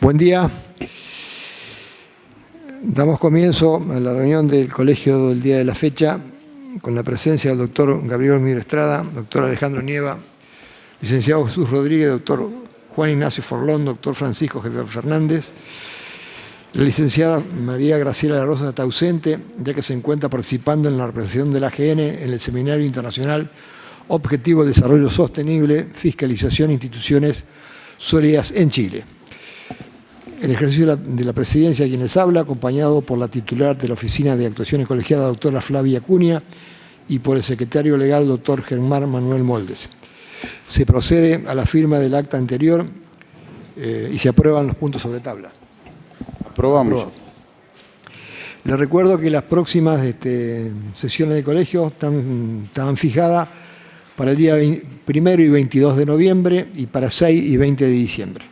Buen día. Damos comienzo a la reunión del colegio del día de la fecha con la presencia del doctor Gabriel Mir Estrada, doctor Alejandro Nieva, licenciado Jesús Rodríguez, doctor Juan Ignacio Forlón, doctor Francisco Javier Fernández, la licenciada María Graciela La Rosa está ausente, ya que se encuentra participando en la representación del AGN en el Seminario Internacional Objetivo de Desarrollo Sostenible, Fiscalización de Instituciones Sólidas en Chile. El ejercicio de la presidencia, quienes habla, acompañado por la titular de la Oficina de Actuaciones Colegiadas, doctora Flavia Acuña, y por el secretario legal, doctor Germán Manuel Moldes. Se procede a la firma del acta anterior y se aprueban los puntos sobre tabla. Aprobamos. Les recuerdo que las próximas sesiones de colegio estaban fijadas para el día 1 y 22 de noviembre y para 6 y 20 de diciembre.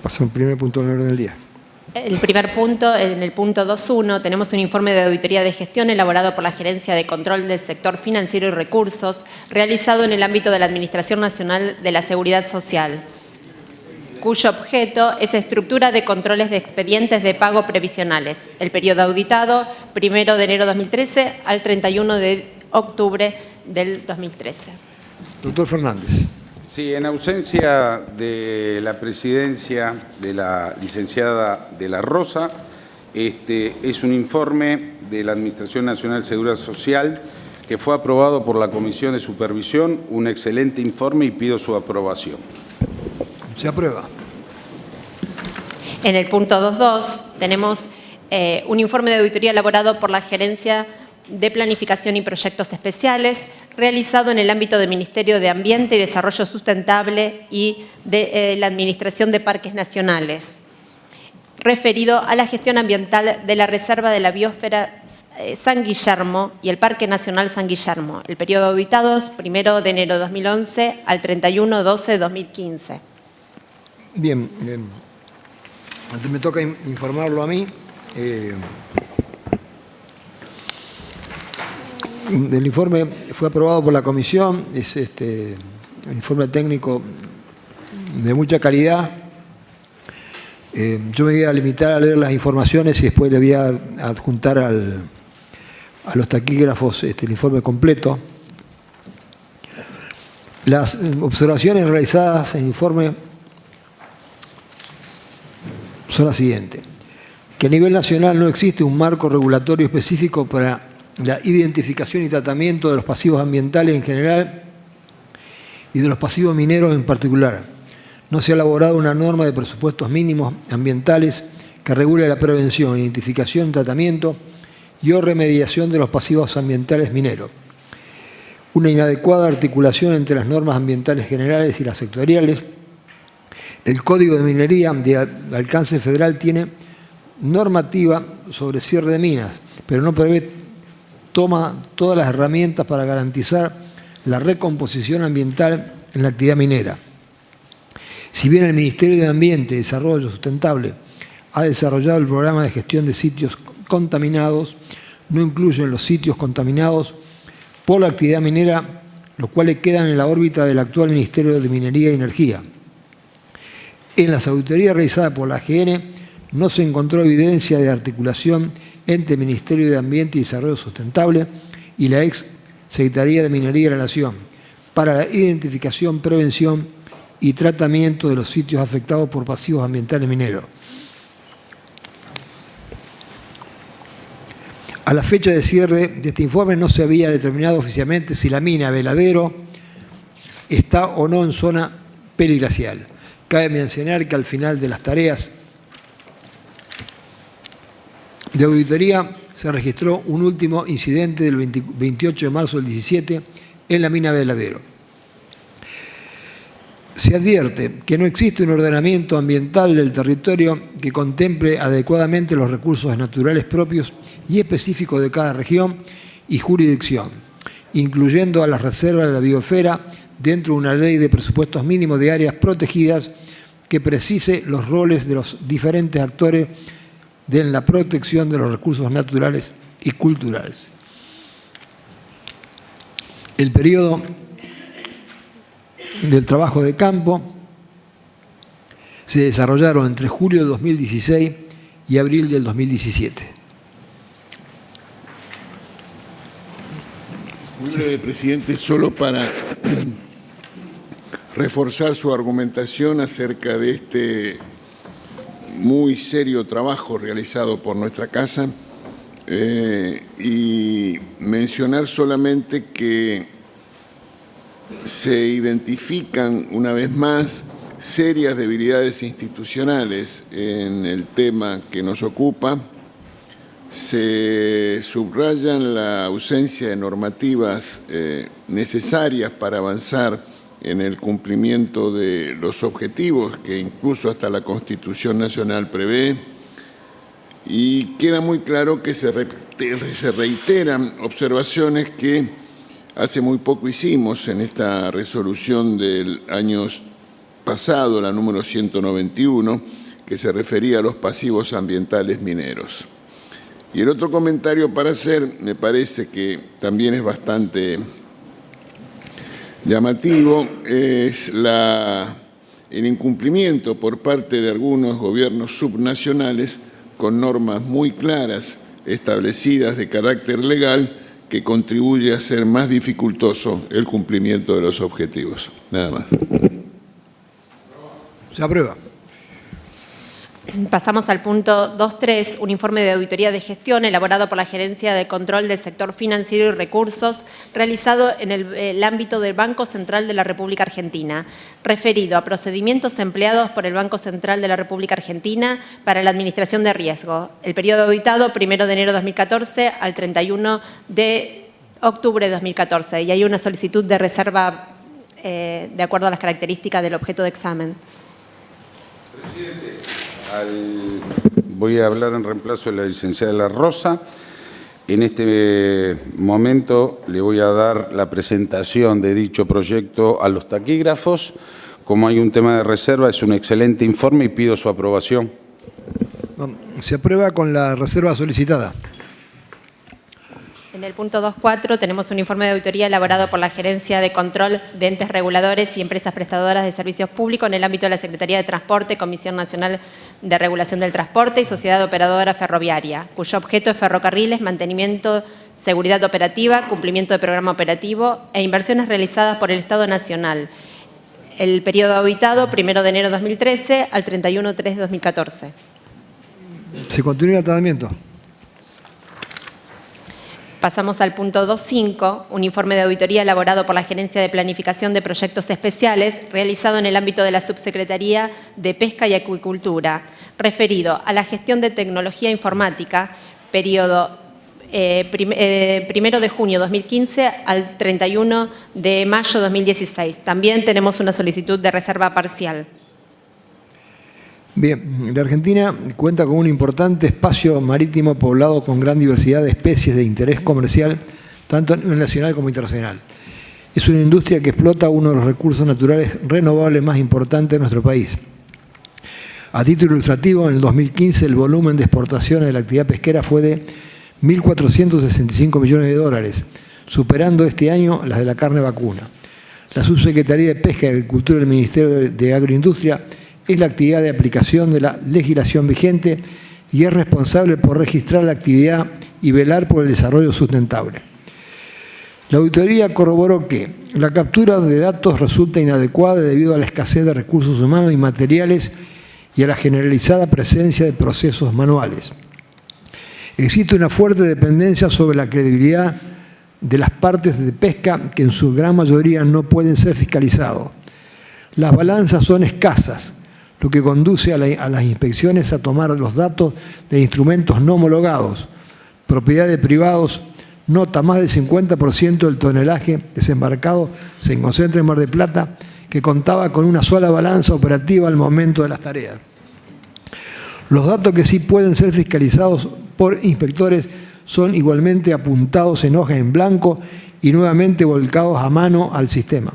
Pasamos al primer punto del orden del día. El primer punto, en el punto 2.1, tenemos un informe de auditoría de gestión elaborado por la Gerencia de Control del Sector Financiero y Recursos, realizado en el ámbito de la Administración Nacional de la Seguridad Social, cuyo objeto es estructura de controles de expedientes de pago previsionales. El periodo auditado, 1 de enero de 2013 al 31 de octubre del 2013. Doctor Fernández. Sí, en ausencia de la presidencia de la licenciada de la Rosa, es un informe de la Administración Nacional de Seguridad Social que fue aprobado por la Comisión de Supervisión, un excelente informe y pido su aprobación. Se aprueba. En el punto 2.2 tenemos un informe de auditoría elaborado por la Gerencia de Planificación y Proyectos Especiales, realizado en el ámbito del Ministerio de Ambiente y Desarrollo Sustentable y de la Administración de Parques Nacionales, referido a la gestión ambiental de la Reserva de la Biosfera San Guillermo y el Parque Nacional San Guillermo. El periodo auditado es 1 de enero de 2011 al 31/12/2015. Bien, antes me toca informarlo a mí. El informe fue aprobado por la comisión, es un informe técnico de mucha calidad. Yo me voy a limitar a leer las informaciones y después le voy a adjuntar a los taquígrafos el informe completo. Las observaciones realizadas en el informe son las siguientes: que a nivel nacional no existe un marco regulatorio específico para la identificación y tratamiento de los pasivos ambientales en general y de los pasivos mineros en particular. No se ha elaborado una norma de presupuestos mínimos ambientales que regule la prevención, identificación, tratamiento y o remediación de los pasivos ambientales mineros. Una inadecuada articulación entre las normas ambientales generales y las sectoriales. El Código de Minería de alcance federal tiene normativa sobre cierre de minas, pero no prevé toma todas las herramientas para garantizar la recomposición ambiental en la actividad minera. Si bien el Ministerio de Ambiente y Desarrollo Sustentable ha desarrollado el programa de gestión de sitios contaminados, no incluyen los sitios contaminados por la actividad minera, los cuales quedan en la órbita del actual Ministerio de Minería y Energía. En las auditorías realizadas por la AGN no se encontró evidencia de articulación entre el Ministerio de Ambiente y Desarrollo Sustentable y la ex Secretaría de Minería de la Nación para la identificación, prevención y tratamiento de los sitios afectados por pasivos ambientales mineros. A la fecha de cierre de este informe no se había determinado oficialmente si la mina Veladero está o no en zona periglacial. Cabe mencionar que al final de las tareas de auditoría se registró un último incidente del 28 de marzo del 17 en la mina Veladero. Se advierte que no existe un ordenamiento ambiental del territorio que contemple adecuadamente los recursos naturales propios y específicos de cada región y jurisdicción, incluyendo a las reservas de la biosfera dentro de una ley de presupuestos mínimos de áreas protegidas que precise los roles de los diferentes actores de la protección de los recursos naturales y culturales. El periodo del trabajo de campo se desarrollaron entre julio de 2016 y abril del 2017. Muy breve, presidente, solo para reforzar su argumentación acerca de este muy serio trabajo realizado por nuestra casa y mencionar solamente que se identifican una vez más serias debilidades institucionales en el tema que nos ocupa. Se subrayan la ausencia de normativas necesarias para avanzar en el cumplimiento de los objetivos que incluso hasta la Constitución Nacional prevé, y queda muy claro que se reiteran observaciones que hace muy poco hicimos en esta resolución del año pasado, la número 191, que se refería a los pasivos ambientales mineros. Y el otro comentario para hacer, me parece que también es bastante llamativo, es el incumplimiento por parte de algunos gobiernos subnacionales con normas muy claras establecidas de carácter legal que contribuye a hacer más dificultoso el cumplimiento de los objetivos. Nada más. Se aprueba. Pasamos al punto 2.3, un informe de auditoría de gestión elaborado por la Gerencia de Control del Sector Financiero y Recursos, realizado en el ámbito del Banco Central de la República Argentina, referido a procedimientos empleados por el Banco Central de la República Argentina para la administración de riesgo. El periodo auditado, 1 de enero de 2014 al 31 de octubre de 2014, y hay una solicitud de reserva de acuerdo a las características del objeto de examen. Presidente, voy a hablar en reemplazo de la licenciada La Rosa. En este momento le voy a dar la presentación de dicho proyecto a los taquígrafos. Como hay un tema de reserva, es un excelente informe y pido su aprobación. Se aprueba con la reserva solicitada. En el punto 2.4 tenemos un informe de auditoría elaborado por la Gerencia de Control de Entes Reguladores y Empresas Prestadoras de Servicios Públicos en el ámbito de la Secretaría de Transporte, Comisión Nacional de Regulación del Transporte y Sociedad Operadora Ferroviaria, cuyo objeto es ferrocarriles, mantenimiento, seguridad operativa, cumplimiento de programa operativo e inversiones realizadas por el Estado Nacional. El periodo auditado, 1 de enero de 2013 al 31 de 2014. Se continúa el tratamiento. Pasamos al punto 2.5, un informe de auditoría elaborado por la Gerencia de Planificación de Proyectos Especiales, realizado en el ámbito de la Subsecretaría de Pesca y Acuicultura, referido a la gestión de tecnología informática, periodo 1 de junio 2015 al 31 de mayo 2016. También tenemos una solicitud de reserva parcial. Bien, la Argentina cuenta con un importante espacio marítimo poblado con gran diversidad de especies de interés comercial, tanto a nivel nacional como internacional. Es una industria que explota uno de los recursos naturales renovables más importantes de nuestro país. A título ilustrativo, en el 2015 el volumen de exportaciones de la actividad pesquera fue de 1.465 millones de dólares, superando este año las de la carne vacuna. La Subsecretaría de Pesca y Agricultura del Ministerio de Agroindustria es la actividad de aplicación de la legislación vigente y es responsable por registrar la actividad y velar por el desarrollo sustentable. La auditoría corroboró que la captura de datos resulta inadecuada debido a la escasez de recursos humanos y materiales y a la generalizada presencia de procesos manuales. Existe una fuerte dependencia sobre la credibilidad de las partes de pesca que en su gran mayoría no pueden ser fiscalizados. Las balanzas son escasas, lo que conduce a las inspecciones a tomar los datos de instrumentos no homologados. Propiedad de privados nota más del 50% del tonelaje desembarcado se concentra en Mar del Plata, que contaba con una sola balanza operativa al momento de las tareas. Los datos que sí pueden ser fiscalizados por inspectores son igualmente apuntados en hojas en blanco y nuevamente volcados a mano al sistema.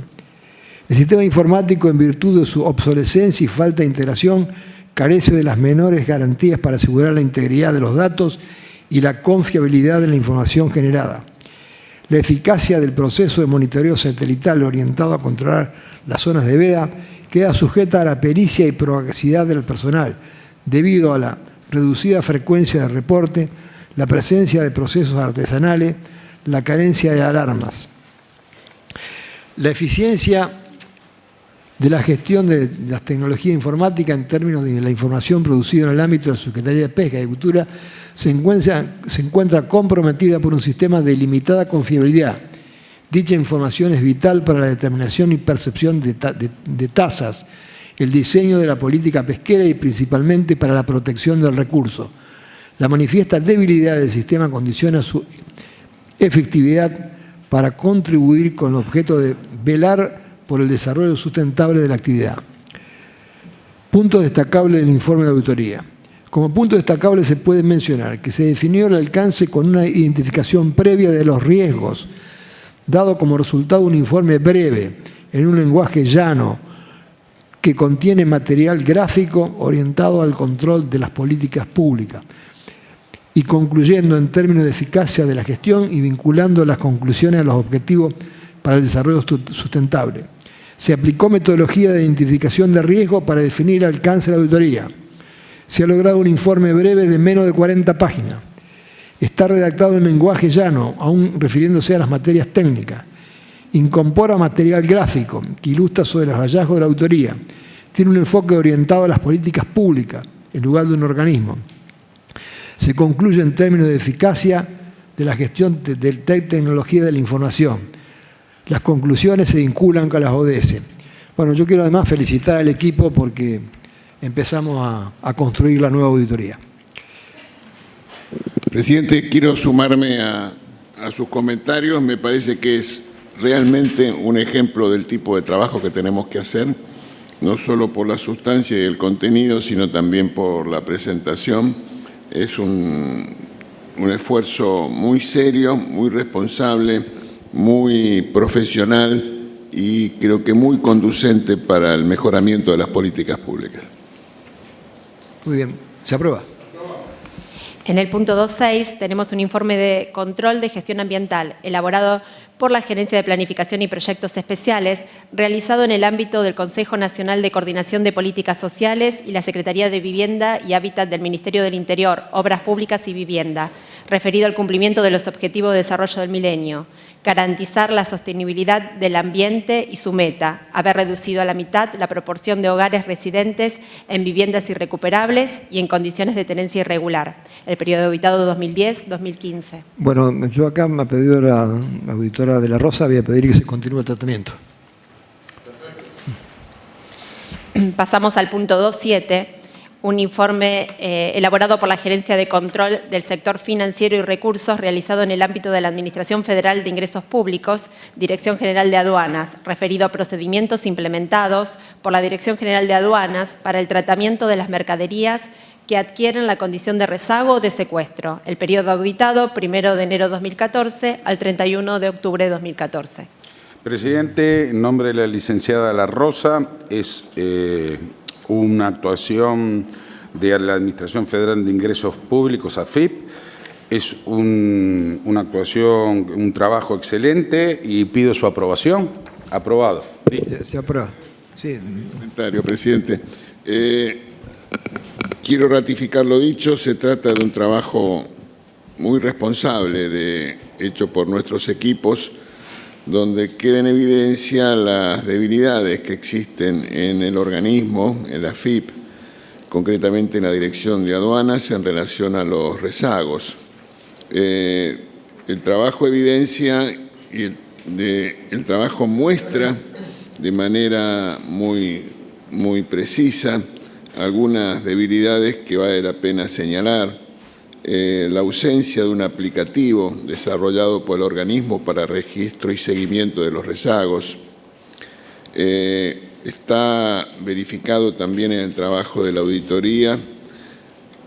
El sistema informático, en virtud de su obsolescencia y falta de integración, carece de las menores garantías para asegurar la integridad de los datos y la confiabilidad de la información generada. La eficacia del proceso de monitoreo satelital orientado a controlar las zonas de veda queda sujeta a la pericia y procacidad del personal, debido a la reducida frecuencia de reporte, la presencia de procesos artesanales, la carencia de alarmas. La eficiencia de la gestión de las tecnologías informáticas en términos de la información producida en el ámbito de la Secretaría de Pesca y Agricultura se encuentra comprometida por un sistema de limitada confiabilidad. Dicha información es vital para la determinación y percepción de tasas, el diseño de la política pesquera y principalmente para la protección del recurso. La manifiesta debilidad del sistema condiciona su efectividad para contribuir con el objeto de velar por el desarrollo sustentable de la actividad. Punto destacable del informe de auditoría. Como punto destacable se puede mencionar que se definió el alcance con una identificación previa de los riesgos, dado como resultado un informe breve, en un lenguaje llano, que contiene material gráfico orientado al control de las políticas públicas y concluyendo en términos de eficacia de la gestión y vinculando las conclusiones a los objetivos para el desarrollo sustentable. Se aplicó metodología de identificación de riesgo para definir el alcance de la auditoría. Se ha logrado un informe breve de menos de 40 páginas. Está redactado en lenguaje llano, aún refiriéndose a las materias técnicas. Incorpora material gráfico que ilustra sobre los hallazgos de la auditoría. Tiene un enfoque orientado a las políticas públicas, en lugar de un organismo. Se concluye en términos de eficacia de la gestión de tecnología de la información. Las conclusiones se vinculan con las ODS. Bueno, yo quiero además felicitar al equipo porque empezamos a construir la nueva auditoría. Presidente, quiero sumarme a sus comentarios. Me parece que es realmente un ejemplo del tipo de trabajo que tenemos que hacer, no solo por la sustancia y el contenido, sino también por la presentación. Es un esfuerzo muy serio, muy responsable, muy profesional y creo que muy conducente para el mejoramiento de las políticas públicas. Muy bien, se aprueba. En el punto 2.6 tenemos un informe de control de gestión ambiental elaborado por la Gerencia de Planificación y Proyectos Especiales, realizado en el ámbito del Consejo Nacional de Coordinación de Políticas Sociales y la Secretaría de Vivienda y Hábitat del Ministerio del Interior, Obras Públicas y Vivienda, referido al cumplimiento de los Objetivos de Desarrollo del Milenio, garantizar la sostenibilidad del ambiente y su meta, haber reducido a la mitad la proporción de hogares residentes en viviendas irrecuperables y en condiciones de tenencia irregular, el periodo auditado 2010-2015. Bueno, yo acá me ha pedido la auditora de la Rosa, voy a pedir que se continúe el tratamiento. Pasamos al punto 2.7, un informe elaborado por la Gerencia de Control del Sector Financiero y Recursos realizado en el ámbito de la Administración Federal de Ingresos Públicos, Dirección General de Aduanas, referido a procedimientos implementados por la Dirección General de Aduanas para el tratamiento de las mercaderías que adquieren la condición de rezago o de secuestro. El periodo auditado, 1 de enero de 2014 al 31 de octubre de 2014. Presidente, en nombre de la licenciada La Rosa, es una actuación de la Administración Federal de Ingresos Públicos, AFIP. Es una actuación, un trabajo excelente y pido su aprobación. Aprobado. Se aprueba. Sí. Comentario, presidente. Quiero ratificar lo dicho. Se trata de un trabajo muy responsable hecho por nuestros equipos, donde queda en evidencia las debilidades que existen en el organismo, en la AFIP, concretamente en la Dirección de Aduanas en relación a los rezagos. El trabajo evidencia y el trabajo muestra de manera muy precisa algunas debilidades que vale la pena señalar. La ausencia de un aplicativo desarrollado por el organismo para registro y seguimiento de los rezagos. Está verificado también en el trabajo de la auditoría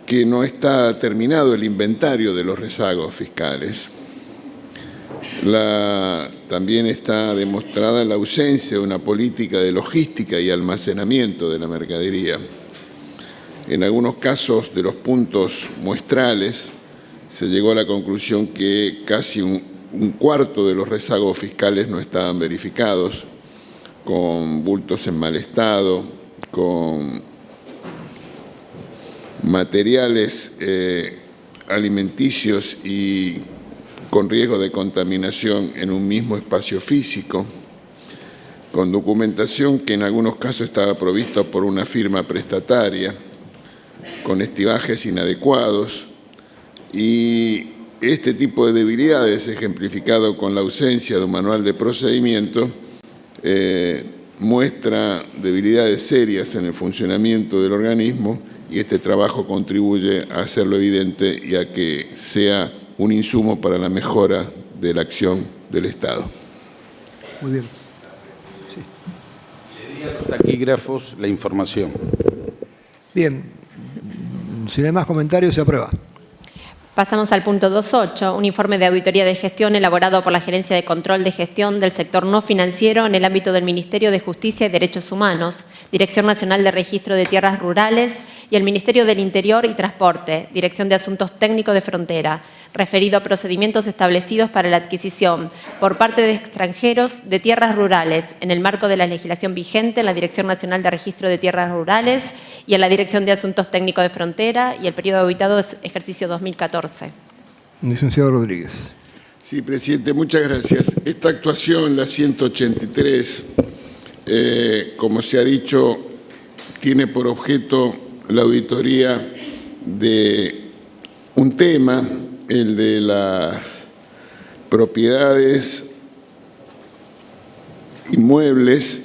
que no está terminado el inventario de los rezagos fiscales. También está demostrada la ausencia de una política de logística y almacenamiento de la mercadería. En algunos casos de los puntos muestrales se llegó a la conclusión que casi un cuarto de los rezagos fiscales no estaban verificados, con bultos en mal estado, con materiales alimenticios y con riesgo de contaminación en un mismo espacio físico, con documentación que en algunos casos estaba provista por una firma prestataria, con estibajes inadecuados, y este tipo de debilidades, ejemplificado con la ausencia de un manual de procedimiento, muestra debilidades serias en el funcionamiento del organismo, y este trabajo contribuye a hacerlo evidente y a que sea un insumo para la mejora de la acción del Estado. Muy bien. Los taquígrafos, la información. Bien. Si no hay más comentarios, se aprueba. Pasamos al punto 2.8, un informe de auditoría de gestión elaborado por la Gerencia de Control de Gestión del Sector No Financiero en el ámbito del Ministerio de Justicia y Derechos Humanos, Dirección Nacional de Registro de Tierras Rurales y el Ministerio del Interior y Transporte, Dirección de Asuntos Técnicos de Frontera, referido a procedimientos establecidos para la adquisición por parte de extranjeros de tierras rurales en el marco de la legislación vigente en la Dirección Nacional de Registro de Tierras Rurales y en la Dirección de Asuntos Técnicos de Frontera, y el periodo auditado es ejercicio 2014. Licenciado Rodríguez. Sí, presidente, muchas gracias. Esta actuación, la 183, como se ha dicho, tiene por objeto la auditoría de un tema, el de las propiedades inmuebles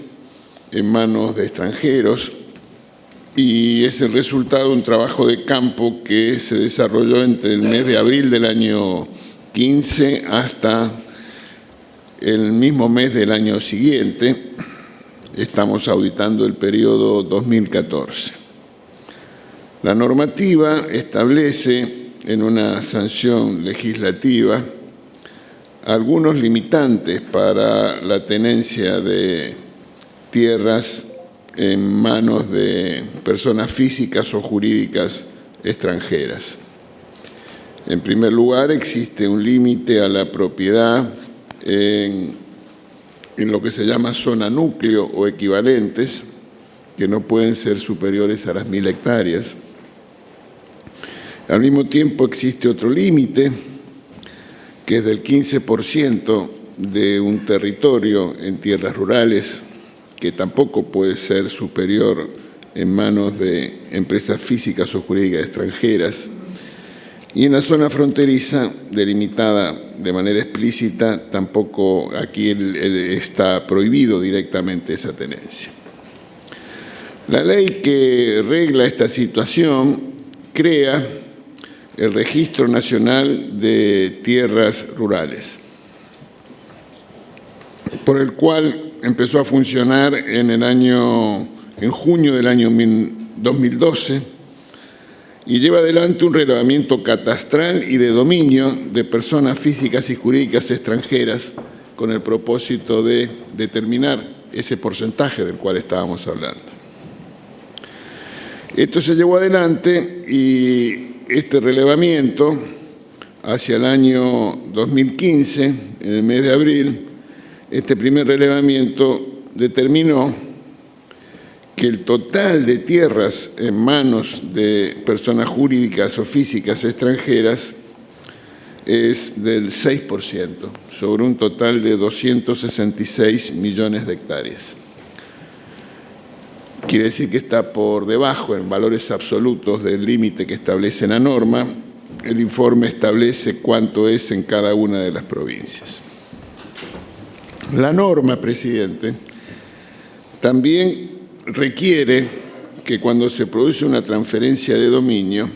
en manos de extranjeros, y es el resultado de un trabajo de campo que se desarrolló entre el mes de abril del año 15 hasta el mismo mes del año siguiente. Estamos auditando el periodo 2014. La normativa establece en una sanción legislativa algunos limitantes para la tenencia de tierras en manos de personas físicas o jurídicas extranjeras. En primer lugar, existe un límite a la propiedad en lo que se llama zona núcleo o equivalentes, que no pueden ser superiores a las 1.000 hectáreas. Al mismo tiempo, existe otro límite, que es del 15% de un territorio en tierras rurales, que tampoco puede ser superior en manos de empresas físicas o jurídicas extranjeras, y en la zona fronteriza, delimitada de manera explícita, tampoco aquí está prohibido directamente esa tenencia. La ley que regla esta situación crea el Registro Nacional de Tierras Rurales, por el cual empezó a funcionar en junio del año 2012 y lleva adelante un relevamiento catastral y de dominio de personas físicas y jurídicas extranjeras con el propósito de determinar ese porcentaje del cual estábamos hablando. Esto se llevó adelante y este relevamiento hacia el año 2015, en el mes de abril, este primer relevamiento determinó que el total de tierras en manos de personas jurídicas o físicas extranjeras es del 6%, sobre un total de 266 millones de hectáreas. Quiere decir que está por debajo en valores absolutos del límite que establece la norma. El informe establece cuánto es en cada una de las provincias. La norma, presidente, también requiere que cuando se produce una transferencia de dominio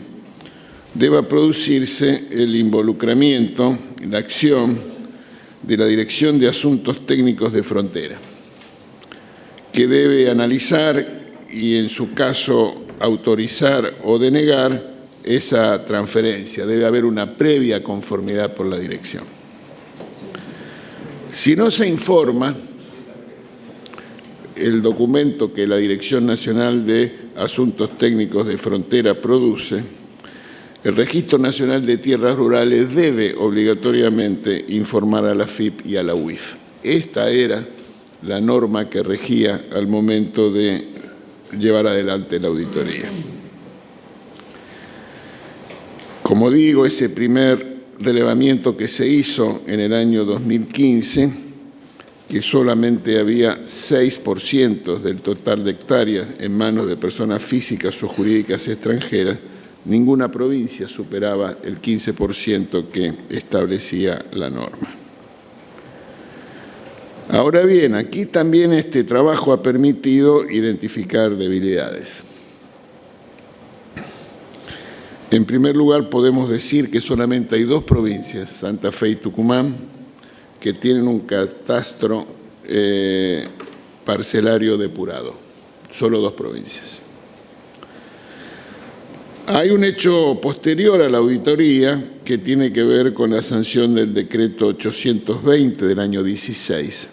deba producirse el involucramiento, la acción de la Dirección de Asuntos Técnicos de Frontera, que debe analizar y, en su caso, autorizar o denegar esa transferencia. Debe haber una previa conformidad por la dirección. Si no se informa, el documento que la Dirección Nacional de Asuntos Técnicos de Frontera produce, el Registro Nacional de Tierras Rurales debe obligatoriamente informar a la FIP y a la UIF. Esta era la norma que regía al momento de llevar adelante la auditoría. Como digo, ese primer relevamiento que se hizo en el año 2015, que solamente había 6% del total de hectáreas en manos de personas físicas o jurídicas extranjeras, ninguna provincia superaba el 15% que establecía la norma. Ahora bien, aquí también este trabajo ha permitido identificar debilidades. En primer lugar, podemos decir que solamente hay 2 provincias, Santa Fe y Tucumán, que tienen un catastro parcelario depurado. Solo 2 provincias. Hay un hecho posterior a la auditoría que tiene que ver con la sanción del decreto 820 del año 16,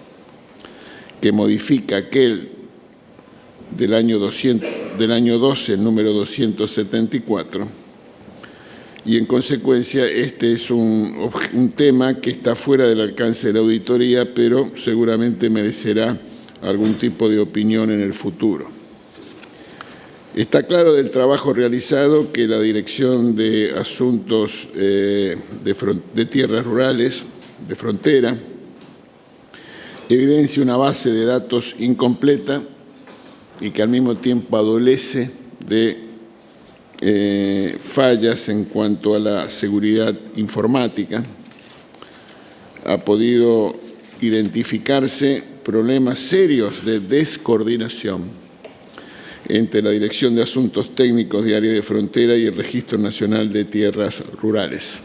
que modifica aquel del año 12, el número 274, y en consecuencia este es un tema que está fuera del alcance de la auditoría, pero seguramente merecerá algún tipo de opinión en el futuro. Está claro del trabajo realizado que la Dirección de Asuntos de Tierras Rurales, de Frontera, evidencia una base de datos incompleta y que al mismo tiempo adolece de fallas en cuanto a la seguridad informática. Ha podido identificarse problemas serios de descoordinación entre la Dirección de Asuntos Técnicos de Área de Frontera y el Registro Nacional de Tierras Rurales.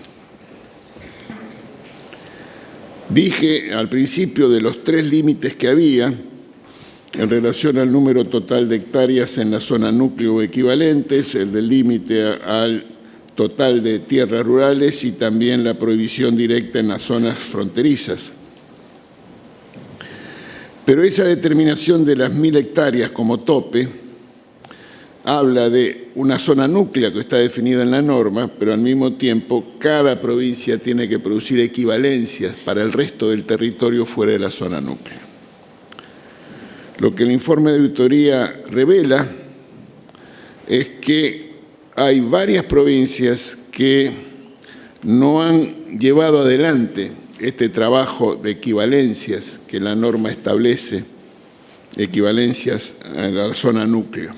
Dije al principio de los 3 límites que había en relación al número total de hectáreas en la zona núcleo equivalentes, el del límite al total de tierras rurales y también la prohibición directa en las zonas fronterizas. Pero esa determinación de las 1000 hectáreas como tope habla de una zona núclea que está definida en la norma, pero al mismo tiempo cada provincia tiene que producir equivalencias para el resto del territorio fuera de la zona núclea. Lo que el informe de auditoría revela es que hay varias provincias que no han llevado adelante este trabajo de equivalencias que la norma establece, equivalencias a la zona núcleo.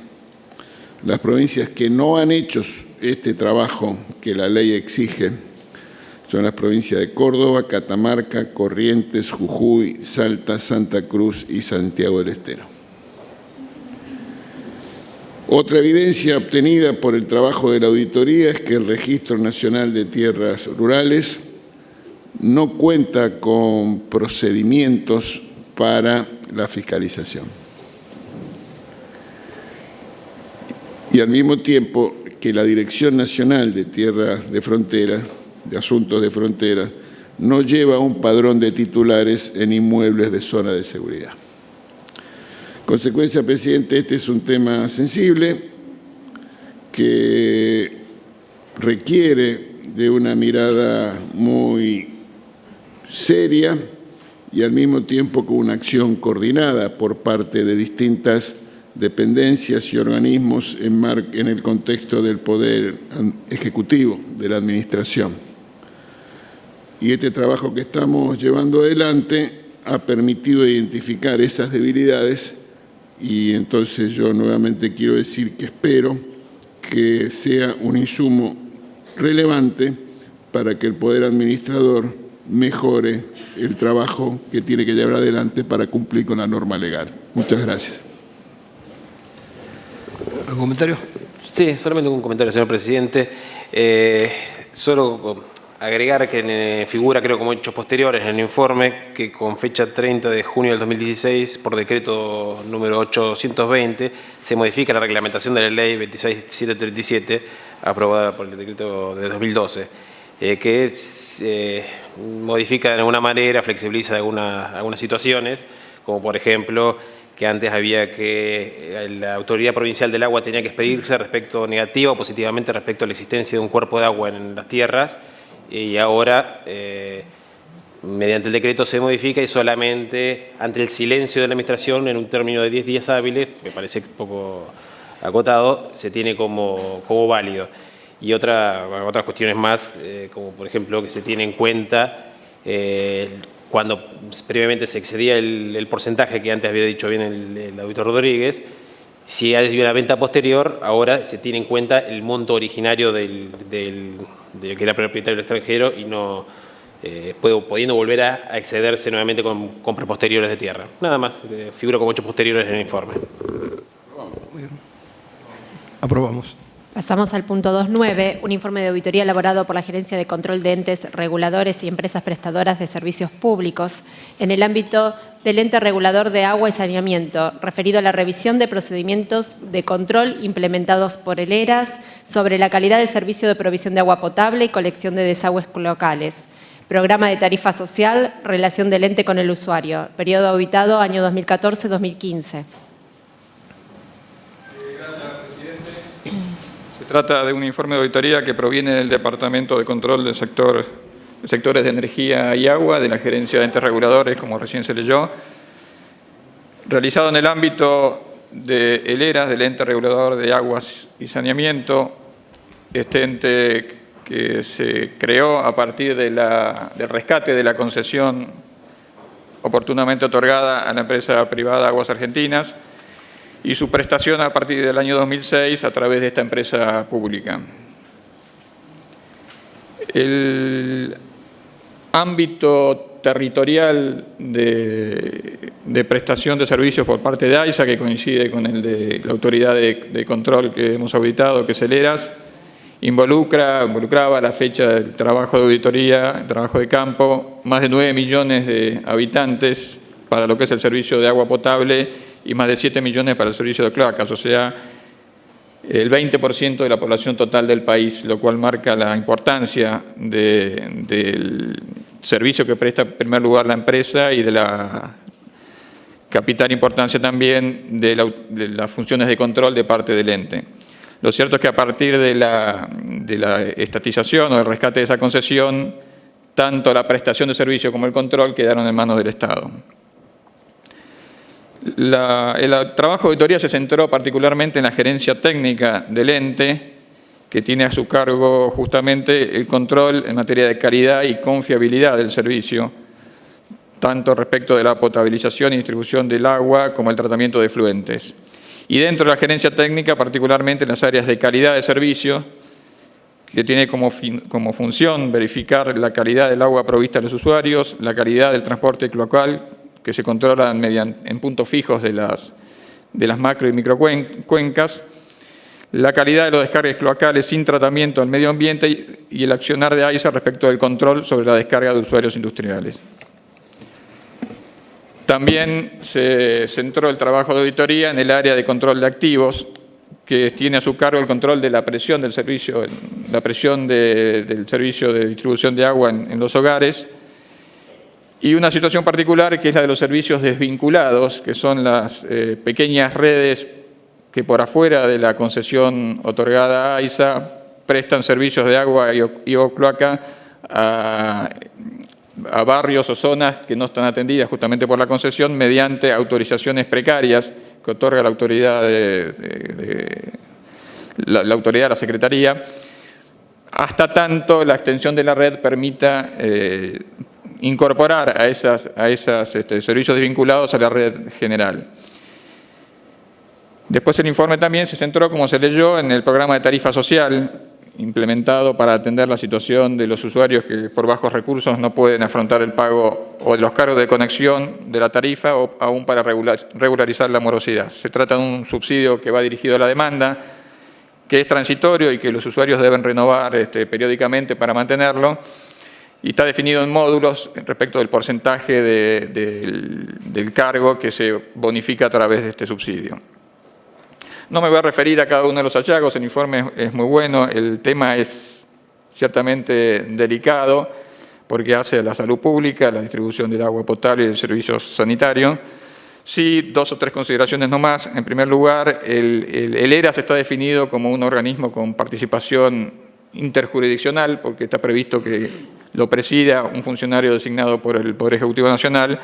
Las provincias que no han hecho este trabajo que la ley exige son las provincias de Córdoba, Catamarca, Corrientes, Jujuy, Salta, Santa Cruz y Santiago del Estero. Otra evidencia obtenida por el trabajo de la auditoría es que el Registro Nacional de Tierras Rurales no cuenta con procedimientos para la fiscalización. Y al mismo tiempo que la Dirección Nacional de Tierras de Frontera, de Asuntos de Frontera, no lleva un padrón de titulares en inmuebles de zona de seguridad. Consecuencia, presidente, este es un tema sensible que requiere de una mirada muy seria y al mismo tiempo con una acción coordinada por parte de distintas dependencias y organismos en el contexto del Poder Ejecutivo, de la Administración. Y este trabajo que estamos llevando adelante ha permitido identificar esas debilidades y entonces yo nuevamente quiero decir que espero que sea un insumo relevante para que el Poder Administrador mejore el trabajo que tiene que llevar adelante para cumplir con la norma legal. Muchas gracias. ¿Algún comentario? Sí, solamente un comentario, señor presidente. Solo agregar que figura, creo, como hechos posteriores en el informe, que con fecha 30 de junio del 2016, por decreto número 820, se modifica la reglamentación de la ley 26737, aprobada por el decreto de 2012, que modifica de alguna manera, flexibiliza algunas situaciones, como por ejemplo que antes había que la Autoridad Provincial del Agua tenía que expedirse negativa o positivamente respecto a la existencia de un cuerpo de agua en las tierras, y ahora mediante el decreto se modifica y solamente ante el silencio de la administración en un término de 10 días hábiles, me parece un poco acotado, se tiene como válido. Y otras cuestiones más, como por ejemplo que se tiene en cuenta cuando previamente se excedía el porcentaje que antes había dicho bien el auditor Rodríguez, si hay una venta posterior, ahora se tiene en cuenta el monto originario del que era propietario extranjero y no pudiendo volver a excederse nuevamente con compras posteriores de tierra. Nada más, figura como hechos posteriores en el informe. Aprobamos. Pasamos al punto 2.9, un informe de auditoría elaborado por la Gerencia de Control de Entes Reguladores y Empresas Prestadoras de Servicios Públicos en el ámbito del ente regulador de agua y saneamiento, referido a la revisión de procedimientos de control implementados por el ERAS sobre la calidad del servicio de provisión de agua potable y colección de desagües locales. Programa de tarifa social, relación del ente con el usuario. Periodo auditado, año 2014-2015. Se trata de un informe de auditoría que proviene del Departamento de Control del sectores de energía y agua, de la Gerencia de Entes Reguladores, como recién se leyó, realizado en el ámbito del ERAS, del Ente Regulador de Aguas y Saneamiento, este ente que se creó a partir del rescate de la concesión oportunamente otorgada a la empresa privada Aguas Argentinas, y su prestación a partir del año 2006 a través de esta empresa pública. El ámbito territorial de prestación de servicios por parte de AISA, que coincide con el de la autoridad de control que hemos auditado, que es el ERAS, involucraba a la fecha del trabajo de auditoría, el trabajo de campo, más de 9 millones de habitantes para lo que es el servicio de agua potable y más de 7 millones para el servicio de cloacas, o sea, el 20% de la población total del país, lo cual marca la importancia del servicio que presta en primer lugar la empresa y de la capital importancia también de las funciones de control de parte del ente. Lo cierto es que a partir de la estatización o del rescate de esa concesión, tanto la prestación de servicio como el control quedaron en manos del Estado. El trabajo de auditoría se centró particularmente en la gerencia técnica del ente, que tiene a su cargo justamente el control en materia de calidad y confiabilidad del servicio, tanto respecto de la potabilización y distribución del agua como el tratamiento de efluentes. Y dentro de la gerencia técnica, particularmente en las áreas de calidad de servicio, que tiene como función verificar la calidad del agua provista a los usuarios, la calidad del transporte cloacal, que se controlan en puntos fijos de las macro y microcuencas, la calidad de los descargas cloacales sin tratamiento al medio ambiente y el accionar de AISA respecto del control sobre la descarga de usuarios industriales. También se centró el trabajo de auditoría en el área de control de activos, que tiene a su cargo el control de la presión del servicio, del servicio de distribución de agua en los hogares, y una situación particular que es la de los servicios desvinculados, que son las pequeñas redes que por afuera de la concesión otorgada a AISA prestan servicios de agua y o cloaca a barrios o zonas que no están atendidas justamente por la concesión mediante autorizaciones precarias que otorga la autoridad la Secretaría, hasta tanto la extensión de la red permita incorporar a esos servicios desvinculados a la red general. Después el informe también se centró, como se leyó, en el programa de tarifa social implementado para atender la situación de los usuarios que por bajos recursos no pueden afrontar el pago o de los cargos de conexión de la tarifa o aún para regularizar la morosidad. Se trata de un subsidio que va dirigido a la demanda, que es transitorio y que los usuarios deben renovar periódicamente para mantenerlo, y está definido en módulos respecto del porcentaje del cargo que se bonifica a través de este subsidio. No me voy a referir a cada uno de los hallazgos, el informe es muy bueno, el tema es ciertamente delicado porque hace a la salud pública, la distribución del agua potable y del servicio sanitario. Sí, 2 o 3 consideraciones nomás. En primer lugar, el ERAS está definido como un organismo con participación interjurisdiccional porque está previsto que lo presida un funcionario designado por el Poder Ejecutivo Nacional,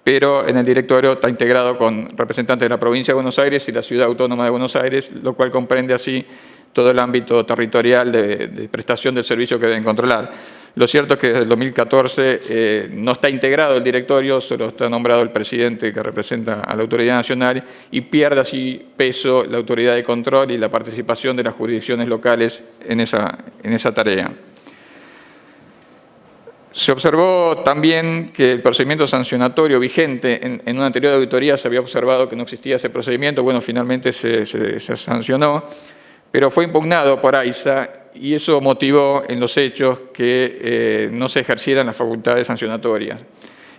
pero en el directorio está integrado con representantes de la Provincia de Buenos Aires y la Ciudad Autónoma de Buenos Aires, lo cual comprende así todo el ámbito territorial de prestación del servicio que deben controlar. Lo cierto es que desde el 2014 no está integrado el directorio, solo está nombrado el presidente que representa a la autoridad nacional y pierde así peso la autoridad de control y la participación de las jurisdicciones locales en esa tarea. Se observó también que el procedimiento sancionatorio vigente, en una anterior auditoría se había observado que no existía ese procedimiento, bueno, finalmente se sancionó, pero fue impugnado por AISA y eso motivó en los hechos que no se ejercieran las facultades sancionatorias.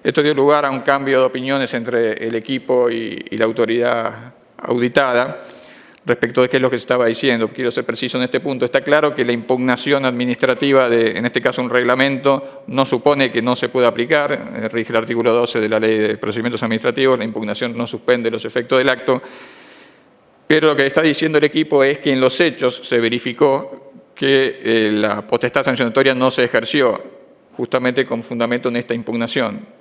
Esto dio lugar a un cambio de opiniones entre el equipo y la autoridad auditada respecto de qué es lo que se estaba diciendo. Quiero ser preciso en este punto. Está claro que la impugnación administrativa de, en este caso, un reglamento, no supone que no se pueda aplicar. Rige el artículo 12 de la Ley de Procedimientos Administrativos. La impugnación no suspende los efectos del acto. Pero lo que está diciendo el equipo es que en los hechos se verificó que la potestad sancionatoria no se ejerció, justamente con fundamento en esta impugnación.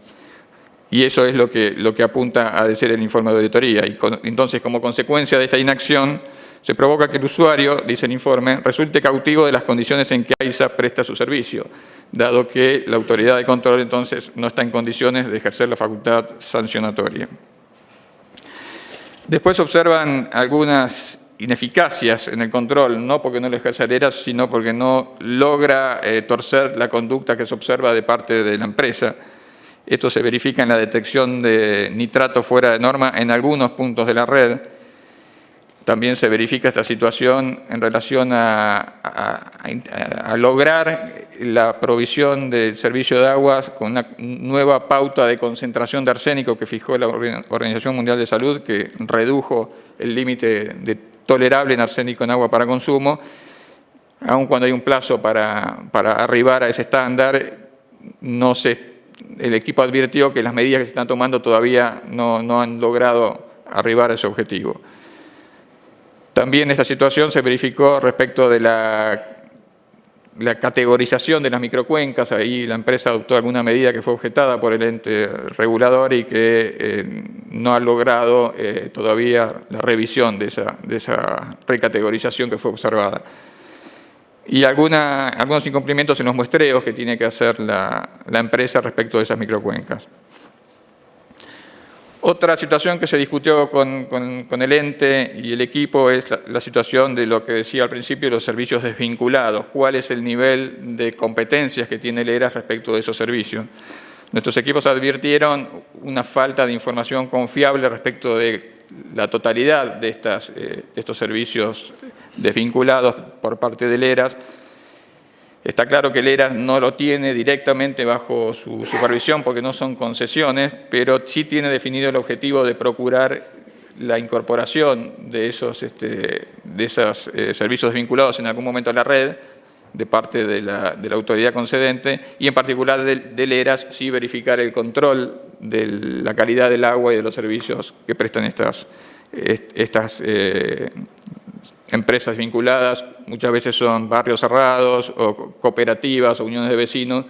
Y eso es lo que apunta a decir el informe de auditoría. Y entonces, como consecuencia de esta inacción, se provoca que el usuario, dice el informe, resulte cautivo de las condiciones en que AISA presta su servicio, dado que la autoridad de control entonces no está en condiciones de ejercer la facultad sancionatoria. Después observan algunas ineficacias en el control, no porque no lo ejerza el ERAS, sino porque no logra torcer la conducta que se observa de parte de la empresa. Esto se verifica en la detección de nitrato fuera de norma en algunos puntos de la red. También se verifica esta situación en relación a lograr la provisión del servicio de aguas con una nueva pauta de concentración de arsénico que fijó la Organización Mundial de Salud, que redujo el límite tolerable en arsénico en agua para consumo. Aun cuando hay un plazo para arribar a ese estándar, el equipo advirtió que las medidas que se están tomando todavía no han logrado arribar a ese objetivo. También esta situación se verificó respecto de la categorización de las microcuencas. Ahí la empresa adoptó alguna medida que fue objetada por el ente regulador y que no ha logrado todavía la revisión de esa recategorización que fue observada. Y algunos incumplimientos en los muestreos que tiene que hacer la empresa respecto de esas microcuencas. Otra situación que se discutió con el ente y el equipo es la situación de lo que decía al principio, los servicios desvinculados. ¿Cuál es el nivel de competencias que tiene el ERAS respecto de esos servicios? Nuestros equipos advirtieron una falta de información confiable respecto de la totalidad de estos servicios desvinculados por parte del ERAS. Está claro que el ERAS no lo tiene directamente bajo su supervisión porque no son concesiones, pero sí tiene definido el objetivo de procurar la incorporación de esos servicios desvinculados en algún momento a la red de parte de la autoridad concedente y en particular del ERAS sí verificar el control de la calidad del agua y de los servicios que prestan estas empresas vinculadas. Muchas veces son barrios cerrados o cooperativas o uniones de vecinos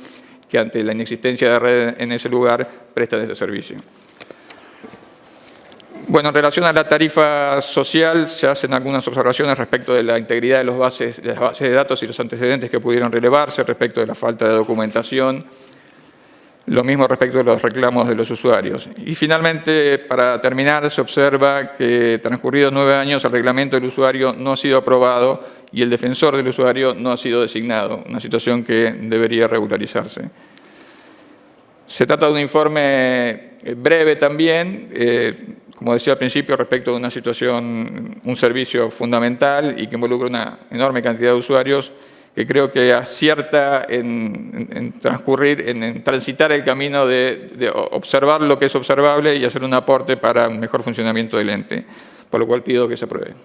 que ante la inexistencia de red en ese lugar prestan ese servicio. Bueno, en relación a la tarifa social se hacen algunas observaciones respecto de la integridad de las bases de datos y los antecedentes que pudieron relevarse respecto de la falta de documentación. Lo mismo respecto de los reclamos de los usuarios. Y finalmente, para terminar, se observa que transcurridos 9 años el reglamento del usuario no ha sido aprobado y el defensor del usuario no ha sido designado, una situación que debería regularizarse. Se trata de un informe breve también, como decía al principio, respecto de una situación, un servicio fundamental y que involucra una enorme cantidad de usuarios que creo que acierta en transitar el camino de observar lo que es observable y hacer un aporte para un mejor funcionamiento del ente, por lo cual pido que se apruebe.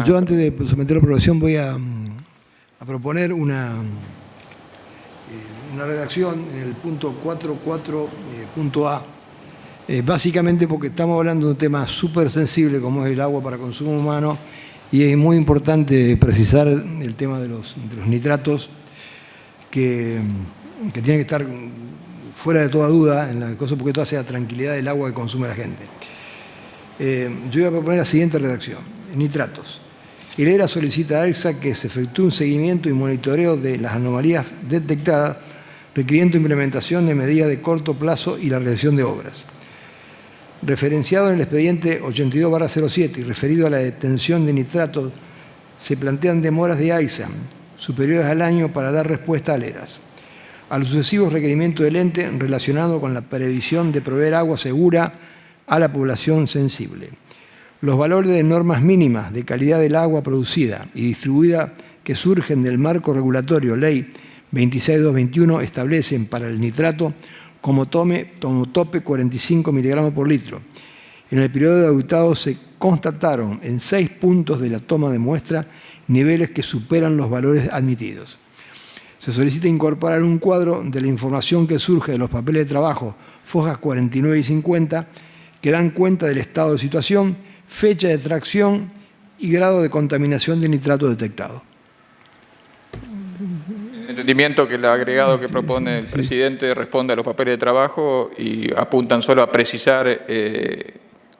Yo antes de someter la aprobación voy a proponer una redacción en el punto 4.4.a, básicamente porque estamos hablando de un tema súper sensible como es el agua para consumo humano. Y es muy importante precisar el tema de los nitratos, que tiene que estar fuera de toda duda en la cosa, porque esto hace la tranquilidad del agua que consume la gente. Yo voy a proponer la siguiente redacción. Nitratos. El ERA solicita a ERSA que se efectúe un seguimiento y monitoreo de las anomalías detectadas, requiriendo implementación de medidas de corto plazo y la realización de obras. Referenciado en el expediente 82/07 y referido a la detención de nitratos, se plantean demoras de AISA superiores al año para dar respuesta al ERAS. A los sucesivos requerimientos del ente relacionados con la previsión de proveer agua segura a la población sensible. Los valores de normas mínimas de calidad del agua producida y distribuida que surgen del marco regulatorio Ley 26.221 establecen para el nitrato como tope 45 miligramos por litro. En el periodo de auditado se constataron en 6 puntos de la toma de muestra niveles que superan los valores admitidos. Se solicita incorporar un cuadro de la información que surge de los papeles de trabajo, fojas 49 y 50, que dan cuenta del estado de situación, fecha de extracción y grado de contaminación de nitrato detectado. El entendimiento que el agregado que propone el presidente responde a los papeles de trabajo y apuntan solo a precisar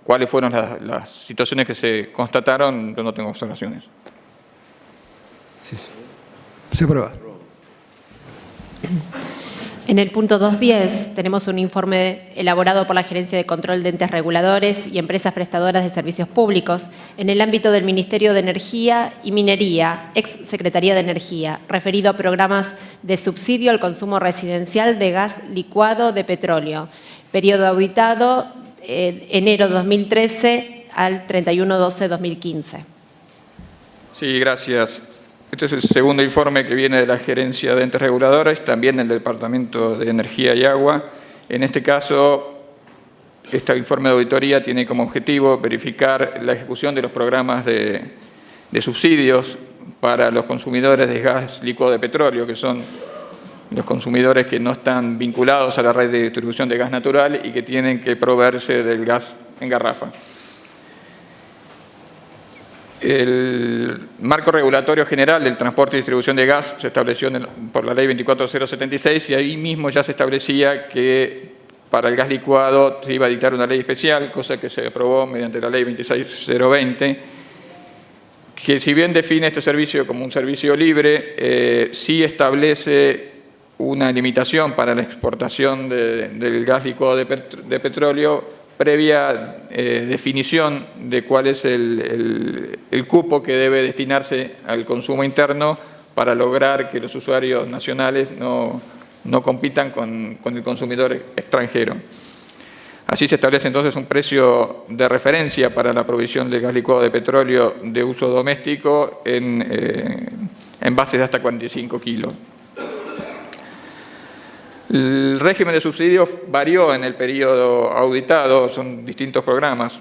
cuáles fueron las situaciones que se constataron. Yo no tengo observaciones. Sí. Se aprueba. En el punto 2.10 tenemos un informe elaborado por la Gerencia de Control de Entes Reguladores y Empresas Prestadoras de Servicios Públicos en el ámbito del Ministerio de Energía y Minería, ex Secretaría de Energía, referido a programas de subsidio al consumo residencial de gas licuado de petróleo. Periodo auditado enero 2013 al 31/12/2015. Sí, gracias. Este es el segundo informe que viene de la Gerencia de Entes Reguladores, también del Departamento de Energía y Agua. En este caso, este informe de auditoría tiene como objetivo verificar la ejecución de los programas de subsidios para los consumidores de gas licuado de petróleo, que son los consumidores que no están vinculados a la red de distribución de gas natural y que tienen que proveerse del gas en garrafa. El marco regulatorio general del transporte y distribución de gas se estableció por la Ley 24.076 y ahí mismo ya se establecía que para el gas licuado se iba a dictar una ley especial, cosa que se aprobó mediante la Ley 26.020, que si bien define este servicio como un servicio libre, sí establece una limitación para la exportación del gas licuado de petróleo previa definición de cuál es el cupo que debe destinarse al consumo interno para lograr que los usuarios nacionales no compitan con el consumidor extranjero. Así se establece entonces un precio de referencia para la provisión de gas licuado de petróleo de uso doméstico en envases de hasta 45 kilos. El régimen de subsidios varió en el periodo auditado, son distintos programas.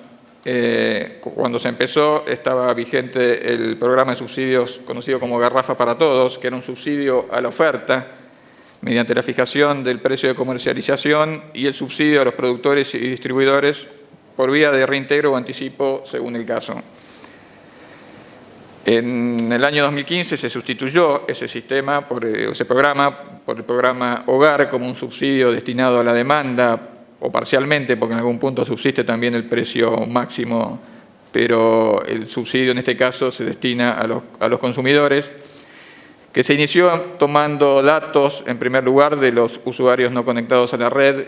Cuando se empezó estaba vigente el programa de subsidios conocido como Garrafa para Todos, que era un subsidio a la oferta mediante la fijación del precio de comercialización y el subsidio a los productores y distribuidores por vía de reintegro o anticipo según el caso. En el año 2015 se sustituyó ese sistema, ese programa, por el programa Hogar como un subsidio destinado a la demanda o parcialmente, porque en algún punto subsiste también el precio máximo, pero el subsidio en este caso se destina a los consumidores, que se inició tomando datos, en primer lugar, de los usuarios no conectados a la red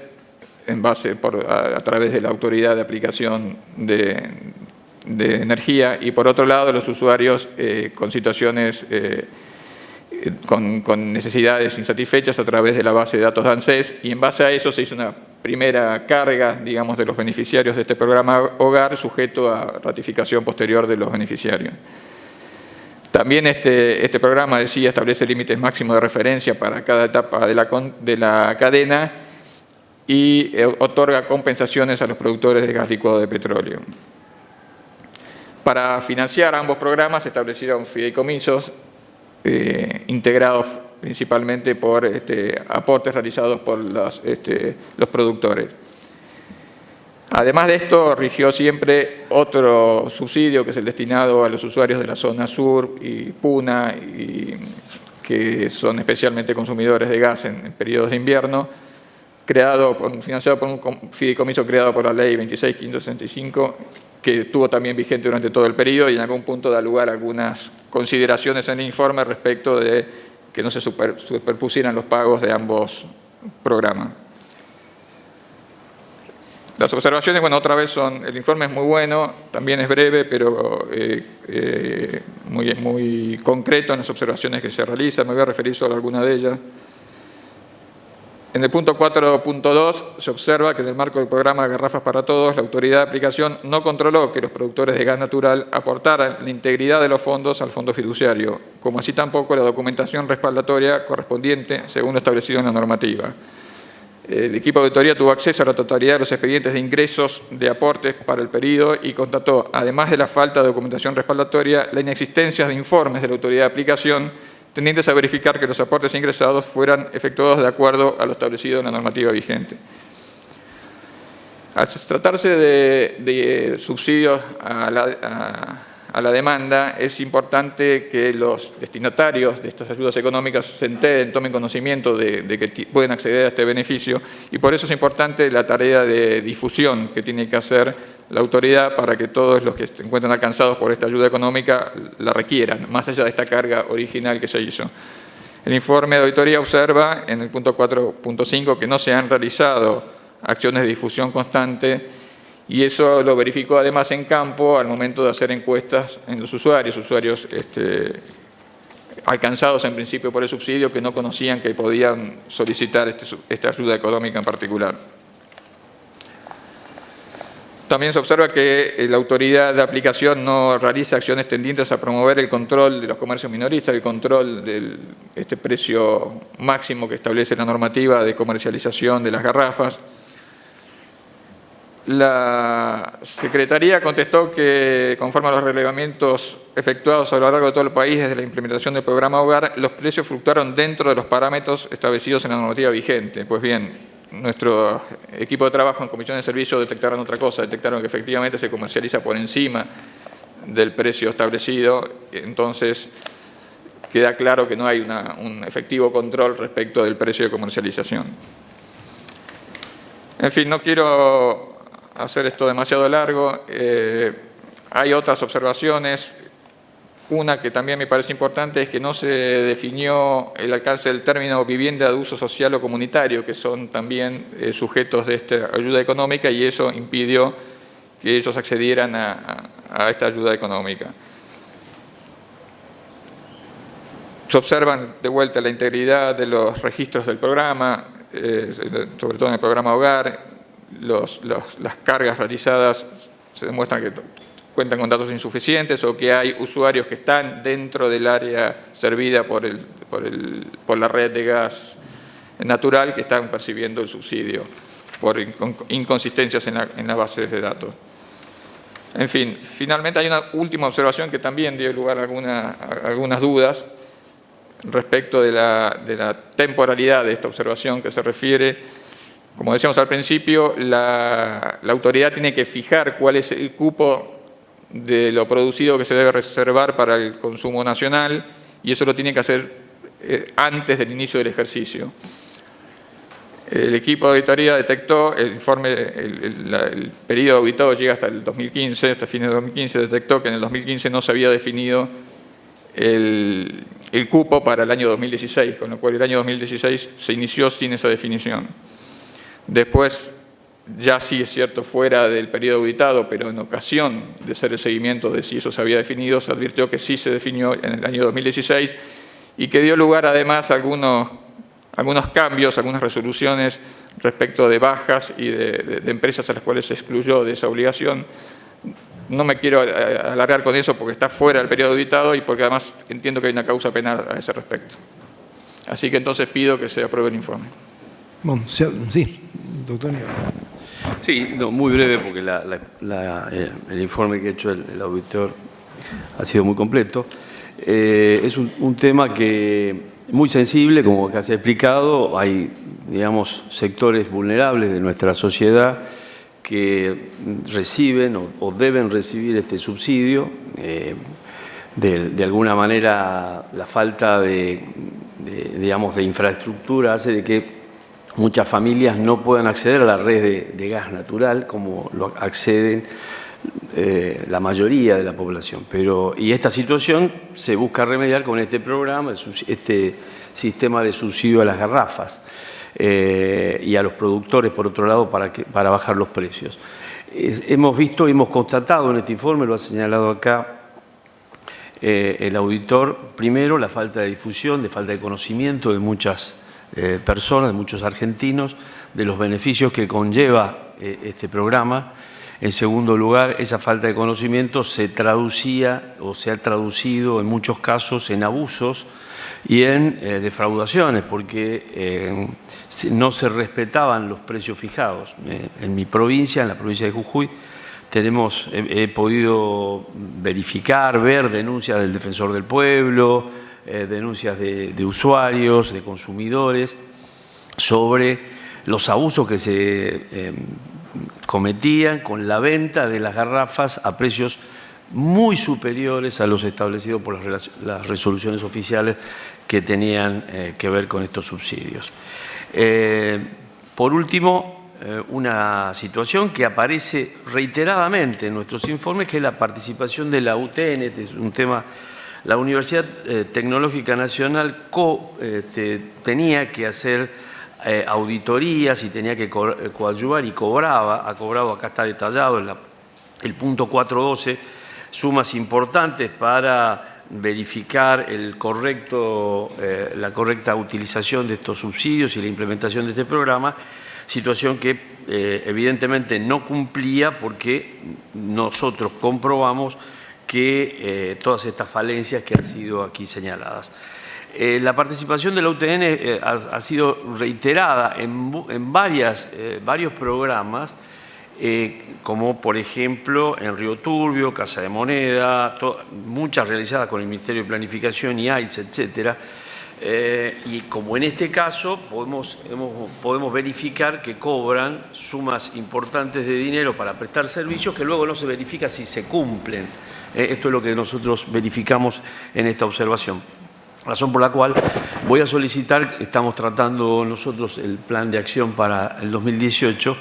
a través de la Autoridad de Aplicación de Energía y, por otro lado, de los usuarios con situaciones con necesidades insatisfechas a través de la base de datos de ANSES, y en base a eso se hizo una primera carga, digamos, de los beneficiarios de este programa Hogar, sujeto a ratificación posterior de los beneficiarios. También este programa, decía, establece límites máximos de referencia para cada etapa de la cadena y otorga compensaciones a los productores de gas licuado de petróleo. Para financiar ambos programas se establecieron fideicomisos integrados principalmente por aportes realizados por los productores. Además de esto, rigió siempre otro subsidio, que es el destinado a los usuarios de la zona sur y Puna, que son especialmente consumidores de gas en periodos de invierno, financiado por un fideicomiso creado por la Ley 26.565, que estuvo también vigente durante todo el periodo y en algún punto da lugar a algunas consideraciones en el informe respecto de que no se superpusieran los pagos de ambos programas. Las observaciones, bueno, otra vez el informe es muy bueno, también es breve, pero muy concreto en las observaciones que se realizan. Me voy a referir solo a alguna de ellas. En el punto 4.2 se observa que en el marco del programa Garrafas para Todos, la autoridad de aplicación no controló que los productores de gas natural aportaran la integridad de los fondos al fondo fiduciario, como así tampoco la documentación respaldatoria correspondiente según lo establecido en la normativa. El equipo de auditoría tuvo acceso a la totalidad de los expedientes de ingresos de aportes para el periodo y constató, además de la falta de documentación respaldatoria, la inexistencia de informes de la autoridad de aplicación tendientes a verificar que los aportes ingresados fueran efectuados de acuerdo a lo establecido en la normativa vigente. Al tratarse de subsidios a la demanda, es importante que los destinatarios de estas ayudas económicas se enteren, tomen conocimiento de que pueden acceder a este beneficio, y por eso es importante la tarea de difusión que tiene que hacer la autoridad para que todos los que se encuentran alcanzados por esta ayuda económica la requieran, más allá de esta carga original que se hizo. El informe de auditoría observa en el punto 4.5 que no se han realizado acciones de difusión constante, y eso lo verificó además en campo al momento de hacer encuestas en los usuarios alcanzados en principio por el subsidio que no conocían que podían solicitar esta ayuda económica en particular. También se observa que la autoridad de aplicación no realiza acciones tendientes a promover el control de los comercios minoristas, el control de este precio máximo que establece la normativa de comercialización de las garrafas. La Secretaría contestó que, conforme a los relevamientos efectuados a lo largo de todo el país desde la implementación del programa Hogar, los precios fluctuaron dentro de los parámetros establecidos en la normativa vigente. Pues bien, nuestro equipo de trabajo en Comisión de Servicios detectaron otra cosa, detectaron que efectivamente se comercializa por encima del precio establecido, entonces queda claro que no hay un efectivo control respecto del precio de comercialización. En fin, no quiero hacer esto demasiado largo. Hay otras observaciones. Una que también me parece importante es que no se definió el alcance del término vivienda de uso social o comunitario, que son también sujetos de esta ayuda económica, y eso impidió que ellos accedieran a esta ayuda económica. Se observan de vuelta la integridad de los registros del programa, sobre todo en el programa Hogar. Las cargas realizadas se demuestran que cuentan con datos insuficientes o que hay usuarios que están dentro del área servida por la red de gas natural que están percibiendo el subsidio por inconsistencias en la base de datos. En fin, finalmente hay una última observación que también dio lugar a algunas dudas respecto de la temporalidad de esta observación, que se refiere, como decíamos al principio, la autoridad tiene que fijar cuál es el cupo de lo producido que se debe reservar para el consumo nacional, y eso lo tiene que hacer antes del inicio del ejercicio. El equipo de auditoría detectó, el periodo auditado llega hasta el 2015, hasta fines de 2015, detectó que en el 2015 no se había definido el cupo para el año 2016, con lo cual el año 2016 se inició sin esa definición. Después, ya sí es cierto, fuera del periodo auditado, pero en ocasión de hacer el seguimiento de si eso se había definido, se advirtió que sí se definió en el año 2016 y que dio lugar además a algunos cambios, algunas resoluciones respecto de bajas y de empresas a las cuales se excluyó de esa obligación. No me quiero alargar con eso porque está fuera del periodo auditado y porque además entiendo que hay una causa penal a ese respecto. Así que entonces pido que se apruebe el informe. Bueno, sí, doctor Nieves. Sí, no, muy breve porque el informe que ha hecho el auditor ha sido muy completo. Es un tema que muy sensible, como acá se ha explicado. Hay, digamos, sectores vulnerables de nuestra sociedad que reciben o deben recibir este subsidio. De alguna manera, la falta de digamos, de infraestructura hace de que muchas familias no puedan acceder a la red de gas natural como lo acceden la mayoría de la población. Y esta situación se busca remediar con este programa, este sistema de subsidio a las garrafas y a los productores, por otro lado, para bajar los precios. Hemos constatado en este informe, lo ha señalado acá el auditor, primero la falta de difusión, de falta de conocimiento de muchas personas, de muchos argentinos, de los beneficios que conlleva este programa. En segundo lugar, esa falta de conocimiento se traducía o se ha traducido en muchos casos en abusos y en defraudaciones, porque no se respetaban los precios fijados. En mi provincia, en la provincia de Jujuy, he podido verificar, ver denuncias del Defensor del Pueblo, denuncias de usuarios, de consumidores, sobre los abusos que se cometían con la venta de las garrafas a precios muy superiores a los establecidos por las resoluciones oficiales que tenían que ver con estos subsidios. Por último, una situación que aparece reiteradamente en nuestros informes, que es la participación de la UTN. Este es un tema. La Universidad Tecnológica Nacional tenía que hacer auditorías y tenía que coadyuvar y ha cobrado, acá está detallado el punto 412, sumas importantes para verificar la correcta utilización de estos subsidios y la implementación de este programa, situación que evidentemente no cumplía porque nosotros comprobamos que todas estas falencias que han sido aquí señaladas. La participación de la UTN ha sido reiterada en varios programas, como por ejemplo en Río Turbio, Casa de Moneda, muchas realizadas con el Ministerio de Planificación y AIS, etcétera. Y como en este caso podemos verificar que cobran sumas importantes de dinero para prestar servicios que luego no se verifica si se cumplen. Esto es lo que nosotros verificamos en esta observación. Razón por la cual voy a solicitar, estamos tratando nosotros el plan de acción para el 2018,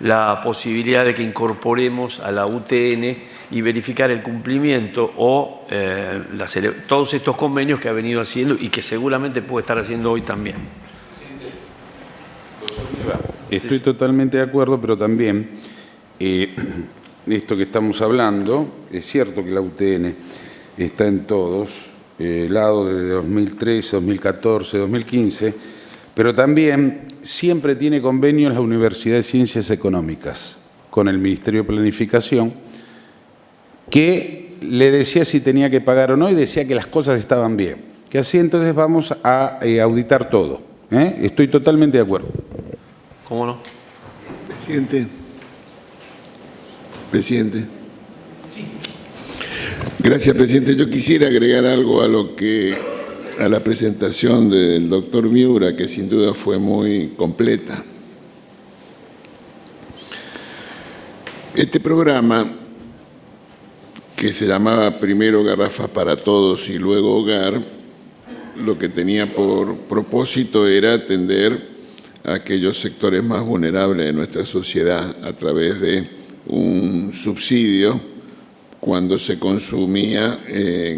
la posibilidad de que incorporemos a la UTN y verificar el cumplimiento o todos estos convenios que ha venido haciendo y que seguramente puede estar haciendo hoy también. Estoy totalmente de acuerdo, pero también esto que estamos hablando, es cierto que la UTN está en todos lados desde 2013, 2014, 2015, pero también siempre tiene convenios la Universidad de Ciencias Económicas con el Ministerio de Planificación, que le decía si tenía que pagar o no y decía que las cosas estaban bien. Que así entonces vamos a auditar todo. Estoy totalmente de acuerdo. ¿Cómo no? Presidente. Gracias, presidente. Yo quisiera agregar algo a la presentación del doctor Miura, que sin duda fue muy completa. Este programa, que se llamaba primero Garrafas para Todos y luego Hogar, lo que tenía por propósito era atender a aquellos sectores más vulnerables de nuestra sociedad a través de un subsidio cuando se consumía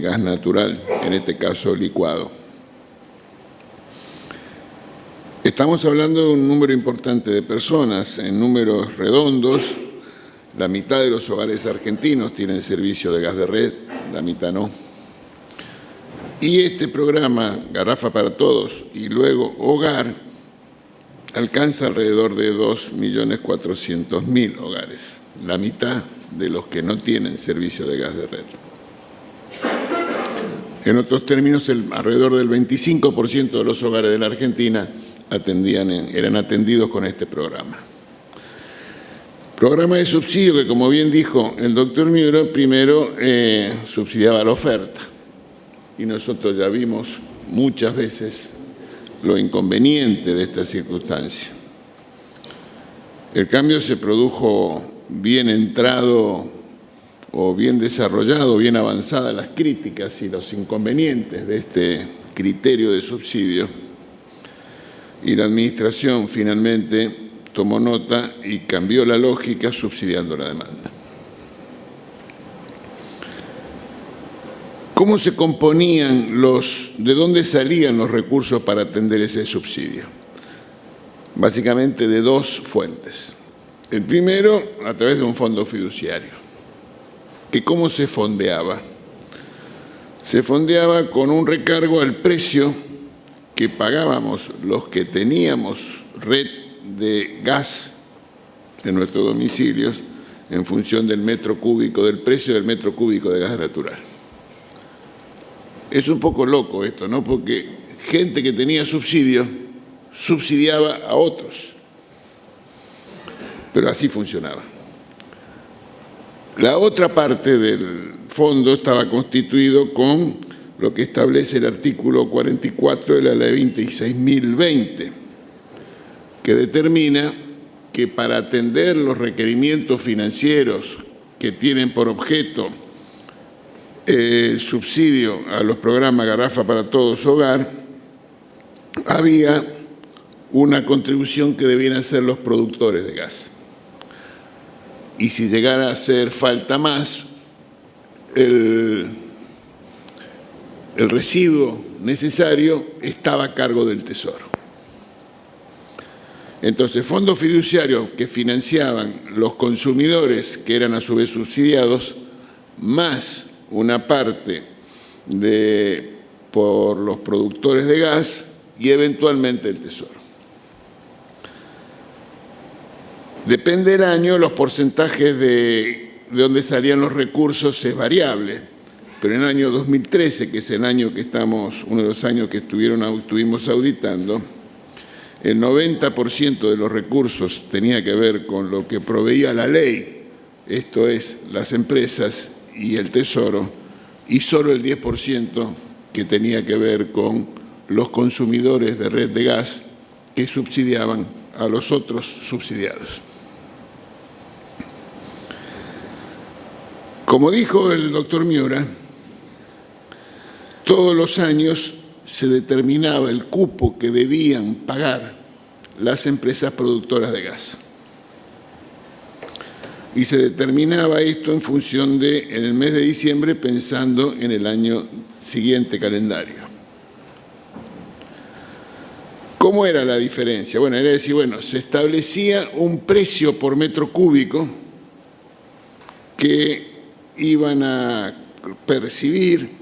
gas natural, en este caso licuado. Estamos hablando de un número importante de personas, en números redondos. La mitad de los hogares argentinos tienen servicio de gas de red, la mitad no. Y este programa, Garrafa para Todos y luego Hogar, alcanza alrededor de 2.400.000 hogares, la mitad de los que no tienen servicio de gas de red. En otros términos, alrededor del 25% de los hogares de la Argentina eran atendidos con este programa. Programa de subsidio que, como bien dijo el doctor Miura, primero subsidiaba la oferta. Y nosotros ya vimos muchas veces lo inconveniente de esta circunstancia. El cambio se produjo bien entrado o bien desarrollado, bien avanzadas las críticas y los inconvenientes de este criterio de subsidio y la Administración finalmente tomó nota y cambió la lógica subsidiando la demanda. ¿Cómo se componían de dónde salían los recursos para atender ese subsidio? Básicamente de dos fuentes. El primero, a través de un fondo fiduciario. ¿Que cómo se fondeaba? Se fondeaba con un recargo al precio que pagábamos los que teníamos red de gas en nuestros domicilios en función del metro cúbico, del precio del metro cúbico de gas natural. Es un poco loco esto, ¿no? Porque gente que tenía subsidio subsidiaba a otros. Pero así funcionaba. La otra parte del fondo estaba constituido con lo que establece el artículo 44 de la Ley 26.020, que determina que para atender los requerimientos financieros que tienen por objeto el subsidio a los programas Garrafa para Todos Hogar, había una contribución que debían hacer los productores de gas. Y si llegara a hacer falta más, el residuo necesario estaba a cargo del Tesoro. Entonces, fondos fiduciarios que financiaban los consumidores, que eran a su vez subsidiados, más una parte por los productores de gas y eventualmente el Tesoro. Depende del año, los porcentajes de dónde salían los recursos es variable, pero en el año 2013, que es el año que estamos, uno de los años que estuvimos auditando, el 90% de los recursos tenía que ver con lo que proveía la ley, esto es, las empresas y el Tesoro, y solo el 10% que tenía que ver con los consumidores de red de gas que subsidiaban a los otros subsidiados. Como dijo el doctor Miura, todos los años se determinaba el cupo que debían pagar las empresas productoras de gas. Y se determinaba esto en función en el mes de diciembre, pensando en el año siguiente calendario. ¿Cómo era la diferencia? Bueno, era decir, se establecía un precio por metro cúbico que iban a percibir,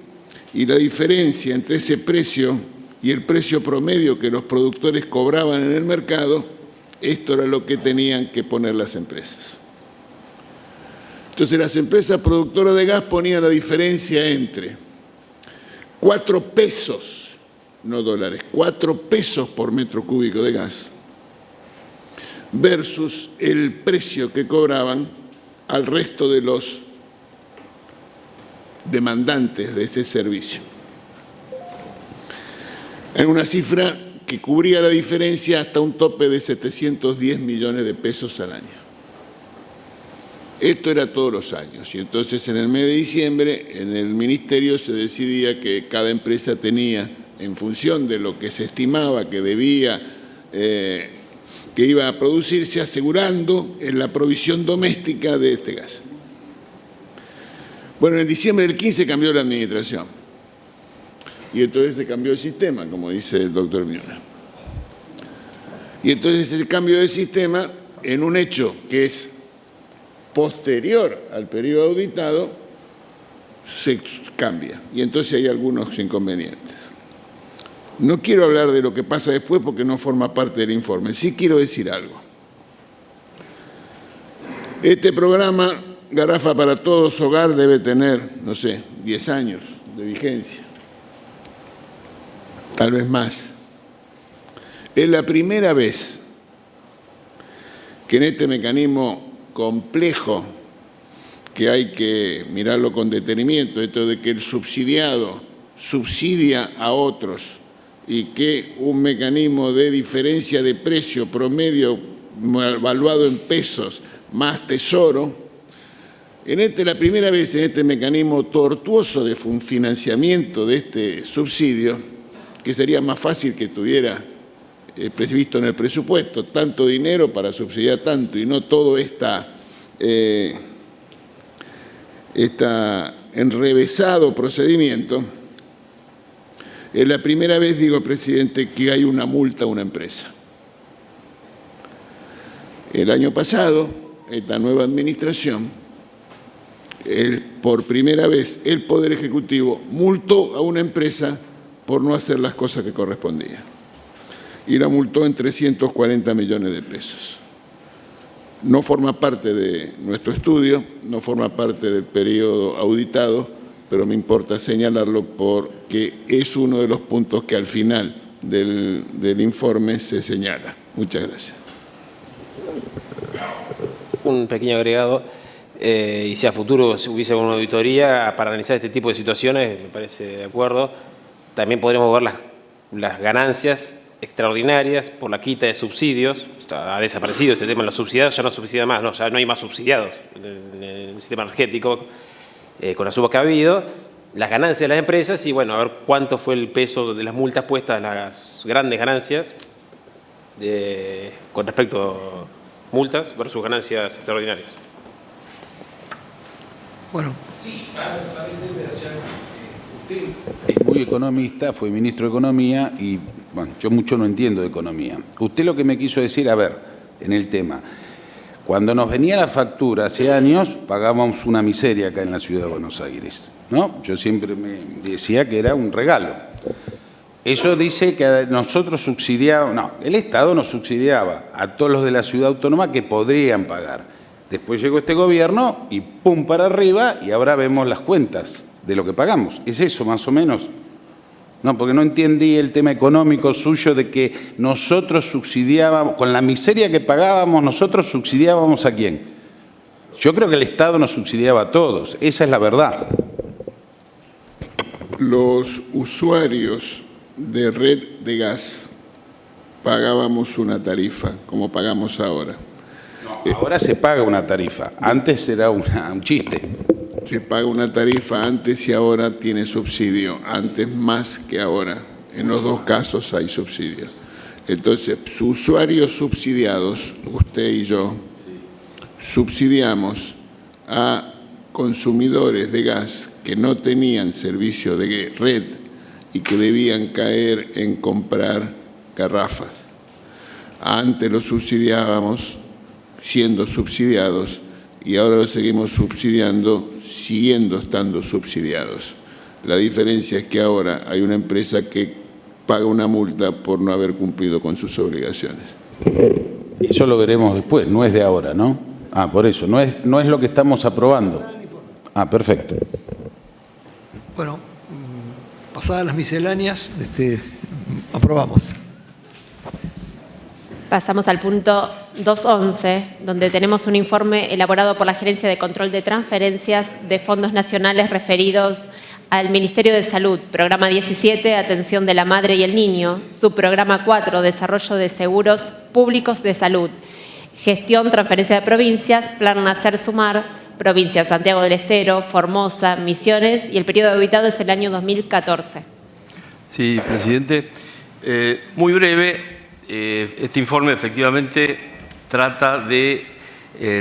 y la diferencia entre ese precio y el precio promedio que los productores cobraban en el mercado, esto era lo que tenían que poner las empresas. Entonces las empresas productoras de gas ponían la diferencia entre 4 pesos, no dólares, 4 pesos por metro cúbico de gas versus el precio que cobraban al resto de los demandantes de ese servicio. En una cifra que cubría la diferencia hasta un tope de 710 millones de pesos al año. Esto era todos los años, y entonces en el mes de diciembre en el Ministerio se decidía que cada empresa tenía, en función de lo que se estimaba que debía, que iba a producirse, asegurando en la provisión doméstica de este gas. Bueno, en diciembre del 15 cambió la administración, y entonces se cambió el sistema, como dice el doctor Miura. Y entonces ese cambio de sistema, en un hecho que es posterior al periodo auditado, se cambia. Y entonces hay algunos inconvenientes. No quiero hablar de lo que pasa después porque no forma parte del informe. Sí quiero decir algo. Este programa, Garrafa para Todos Hogar, debe tener, 10 años de vigencia. Tal vez más. Es la primera vez que en este mecanismo complejo, que hay que mirarlo con detenimiento, esto de que el subsidiado subsidia a otros y que un mecanismo de diferencia de precio promedio evaluado en pesos más Tesoro, la primera vez en este mecanismo tortuoso de financiamiento de este subsidio, que sería más fácil que tuviera previsto en el presupuesto tanto dinero para subsidiar tanto y no todo esta enrevesado procedimiento. Es la primera vez, digo, presidente, que hay una multa a una empresa. El año pasado, esta nueva administración, por primera vez el Poder Ejecutivo multó a una empresa por no hacer las cosas que correspondían. Y la multó en 340 millones de pesos. No forma parte de nuestro estudio, no forma parte del periodo auditado, pero me importa señalarlo porque es uno de los puntos que al final del informe se señala. Muchas gracias. Un pequeño agregado, y si a futuro hubiese una auditoría para analizar este tipo de situaciones, me parece de acuerdo. También podremos ver las ganancias extraordinarias por la quita de subsidios. Ha desaparecido este tema, los subsidiados ya no subsidian más, no, ya no hay más subsidiados en el sistema energético con la suba que ha habido. Las ganancias de las empresas y bueno, a ver cuánto fue el peso de las multas puestas a las grandes ganancias con respecto a multas versus ganancias extraordinarias. Bueno. Sí, es muy economista, fue ministro de Economía y, bueno, yo mucho no entiendo de economía. Usted lo que me quiso decir, a ver, en el tema, cuando nos venía la factura hace años, pagábamos una miseria acá en la ciudad de Buenos Aires, ¿no? Yo siempre me decía que era un regalo. Eso dice que nosotros subsidiábamos, no, el Estado nos subsidiaba a todos los de la ciudad autónoma que podrían pagar. Después llegó este gobierno y pum para arriba y ahora vemos las cuentas de lo que pagamos. ¿Es eso más o menos? No, porque no entendí el tema económico suyo de que nosotros subsidiábamos, con la miseria que pagábamos, nosotros subsidiábamos ¿a quién? Yo creo que el Estado nos subsidiaba a todos, esa es la verdad. Los usuarios de red de gas pagábamos una tarifa, como pagamos ahora. No, ahora se paga una tarifa, antes era un chiste. Se paga una tarifa antes y ahora tiene subsidio, antes más que ahora. En los dos casos hay subsidios. Entonces, usuarios subsidiados, usted y yo, subsidiamos a consumidores de gas que no tenían servicio de red y que debían caer en comprar garrafas. Antes los subsidiábamos siendo subsidiados y ahora los seguimos subsidiando siguiendo estando subsidiados. La diferencia es que ahora hay una empresa que paga una multa por no haber cumplido con sus obligaciones. Eso lo veremos después, no es de ahora, ¿no? Ah, por eso, no es lo que estamos aprobando. Ah, perfecto. Bueno, pasadas las misceláneas, aprobamos. Pasamos al punto 2.11, donde tenemos un informe elaborado por la Gerencia de Control de Transferencias de Fondos Nacionales referidos al Ministerio de Salud, Programa 17, Atención de la Madre y el Niño, Subprograma 4, Desarrollo de Seguros Públicos de Salud, Gestión, Transferencia de Provincias, Plan Nacer Sumar, Provincias Santiago del Estero, Formosa, Misiones, y el periodo auditado es el año 2014. Sí, presidente. Muy breve. Este informe efectivamente trata de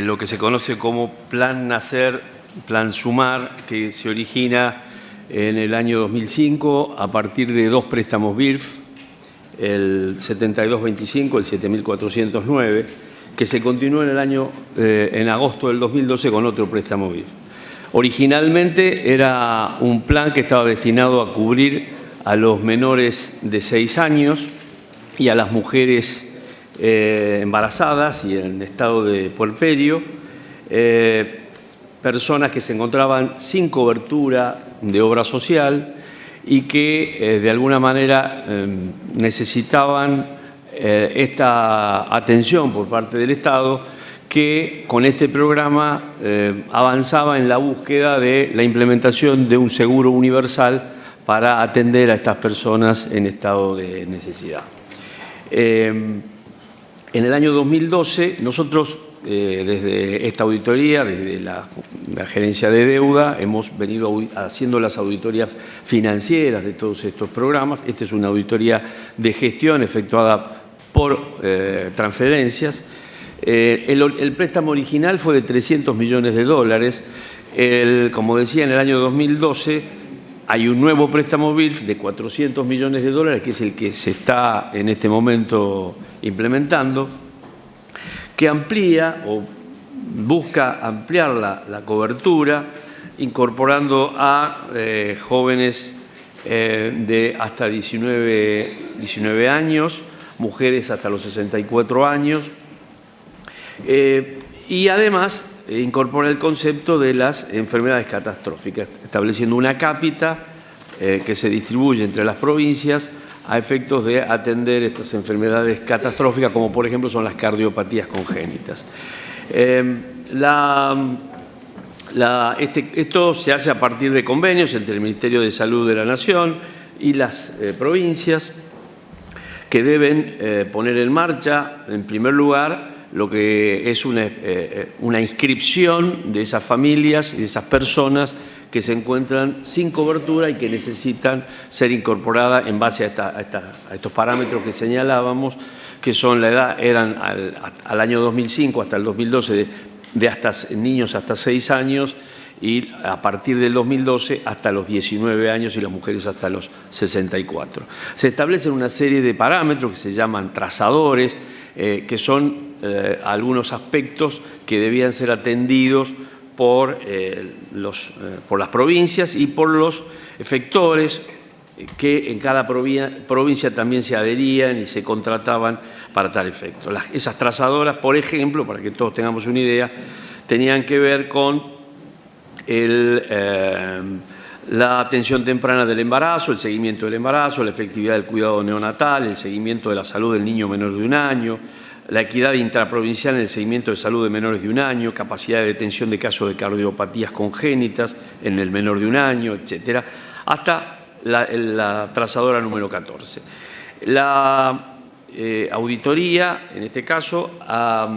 lo que se conoce como Plan Nacer, Plan Sumar, que se origina en el año 2005 a partir de dos préstamos BIRF, el 7225, el 7409, que se continuó en agosto del 2012 con otro préstamo BIRF. Originalmente era un plan que estaba destinado a cubrir a los menores de 6 años y a las mujeres embarazadas y en estado de puerperio, personas que se encontraban sin cobertura de obra social y que de alguna manera necesitaban esta atención por parte del Estado, que con este programa avanzaba en la búsqueda de la implementación de un seguro universal para atender a estas personas en estado de necesidad. En el año 2012, nosotros, desde esta auditoría, desde la la gerencia de deuda hemos venido haciendo las auditorías financieras de todos estos programas. Esta es una auditoría de gestión efectuada por transferencias. El préstamo original fue de 300 millones de dólares. Como decía, en el año 2012 hay un nuevo préstamo BIRF de 400 millones de dólares, que es el que se está en este momento implementando, que amplía o busca ampliar la cobertura, incorporando a jóvenes de hasta 19 años, mujeres hasta los 64 años, y además incorpora el concepto de las enfermedades catastróficas, estableciendo una cápita que se distribuye entre las provincias a efectos de atender estas enfermedades catastróficas, como por ejemplo son las cardiopatías congénitas. Esto se hace a partir de convenios entre el Ministerio de Salud de la Nación y las provincias, que deben poner en marcha, en primer lugar, lo que es una inscripción de esas familias y de esas personas que se encuentran sin cobertura y que necesitan ser incorporadas en base a estos parámetros que señalábamos, que son la edad, eran al año 2005 hasta el 2012 de niños hasta 6 años, y a partir del 2012 hasta los 19 años y las mujeres hasta los 64. Se establecen una serie de parámetros que se llaman trazadores, que son algunos aspectos que debían ser atendidos por las provincias y por los efectores que en cada provincia también se adherían y se contrataban para tal efecto. Esas trazadoras, por ejemplo, para que todos tengamos una idea, tenían que ver con la atención temprana del embarazo, el seguimiento del embarazo, la efectividad del cuidado neonatal, el seguimiento de la salud del niño menor de 1 año, la equidad intraprovincial en el seguimiento de salud de menores de 1 año, capacidad de detención de casos de cardiopatías congénitas en el menor de 1 año, etcétera, hasta la trazadora número 14. La auditoría, en este caso, ha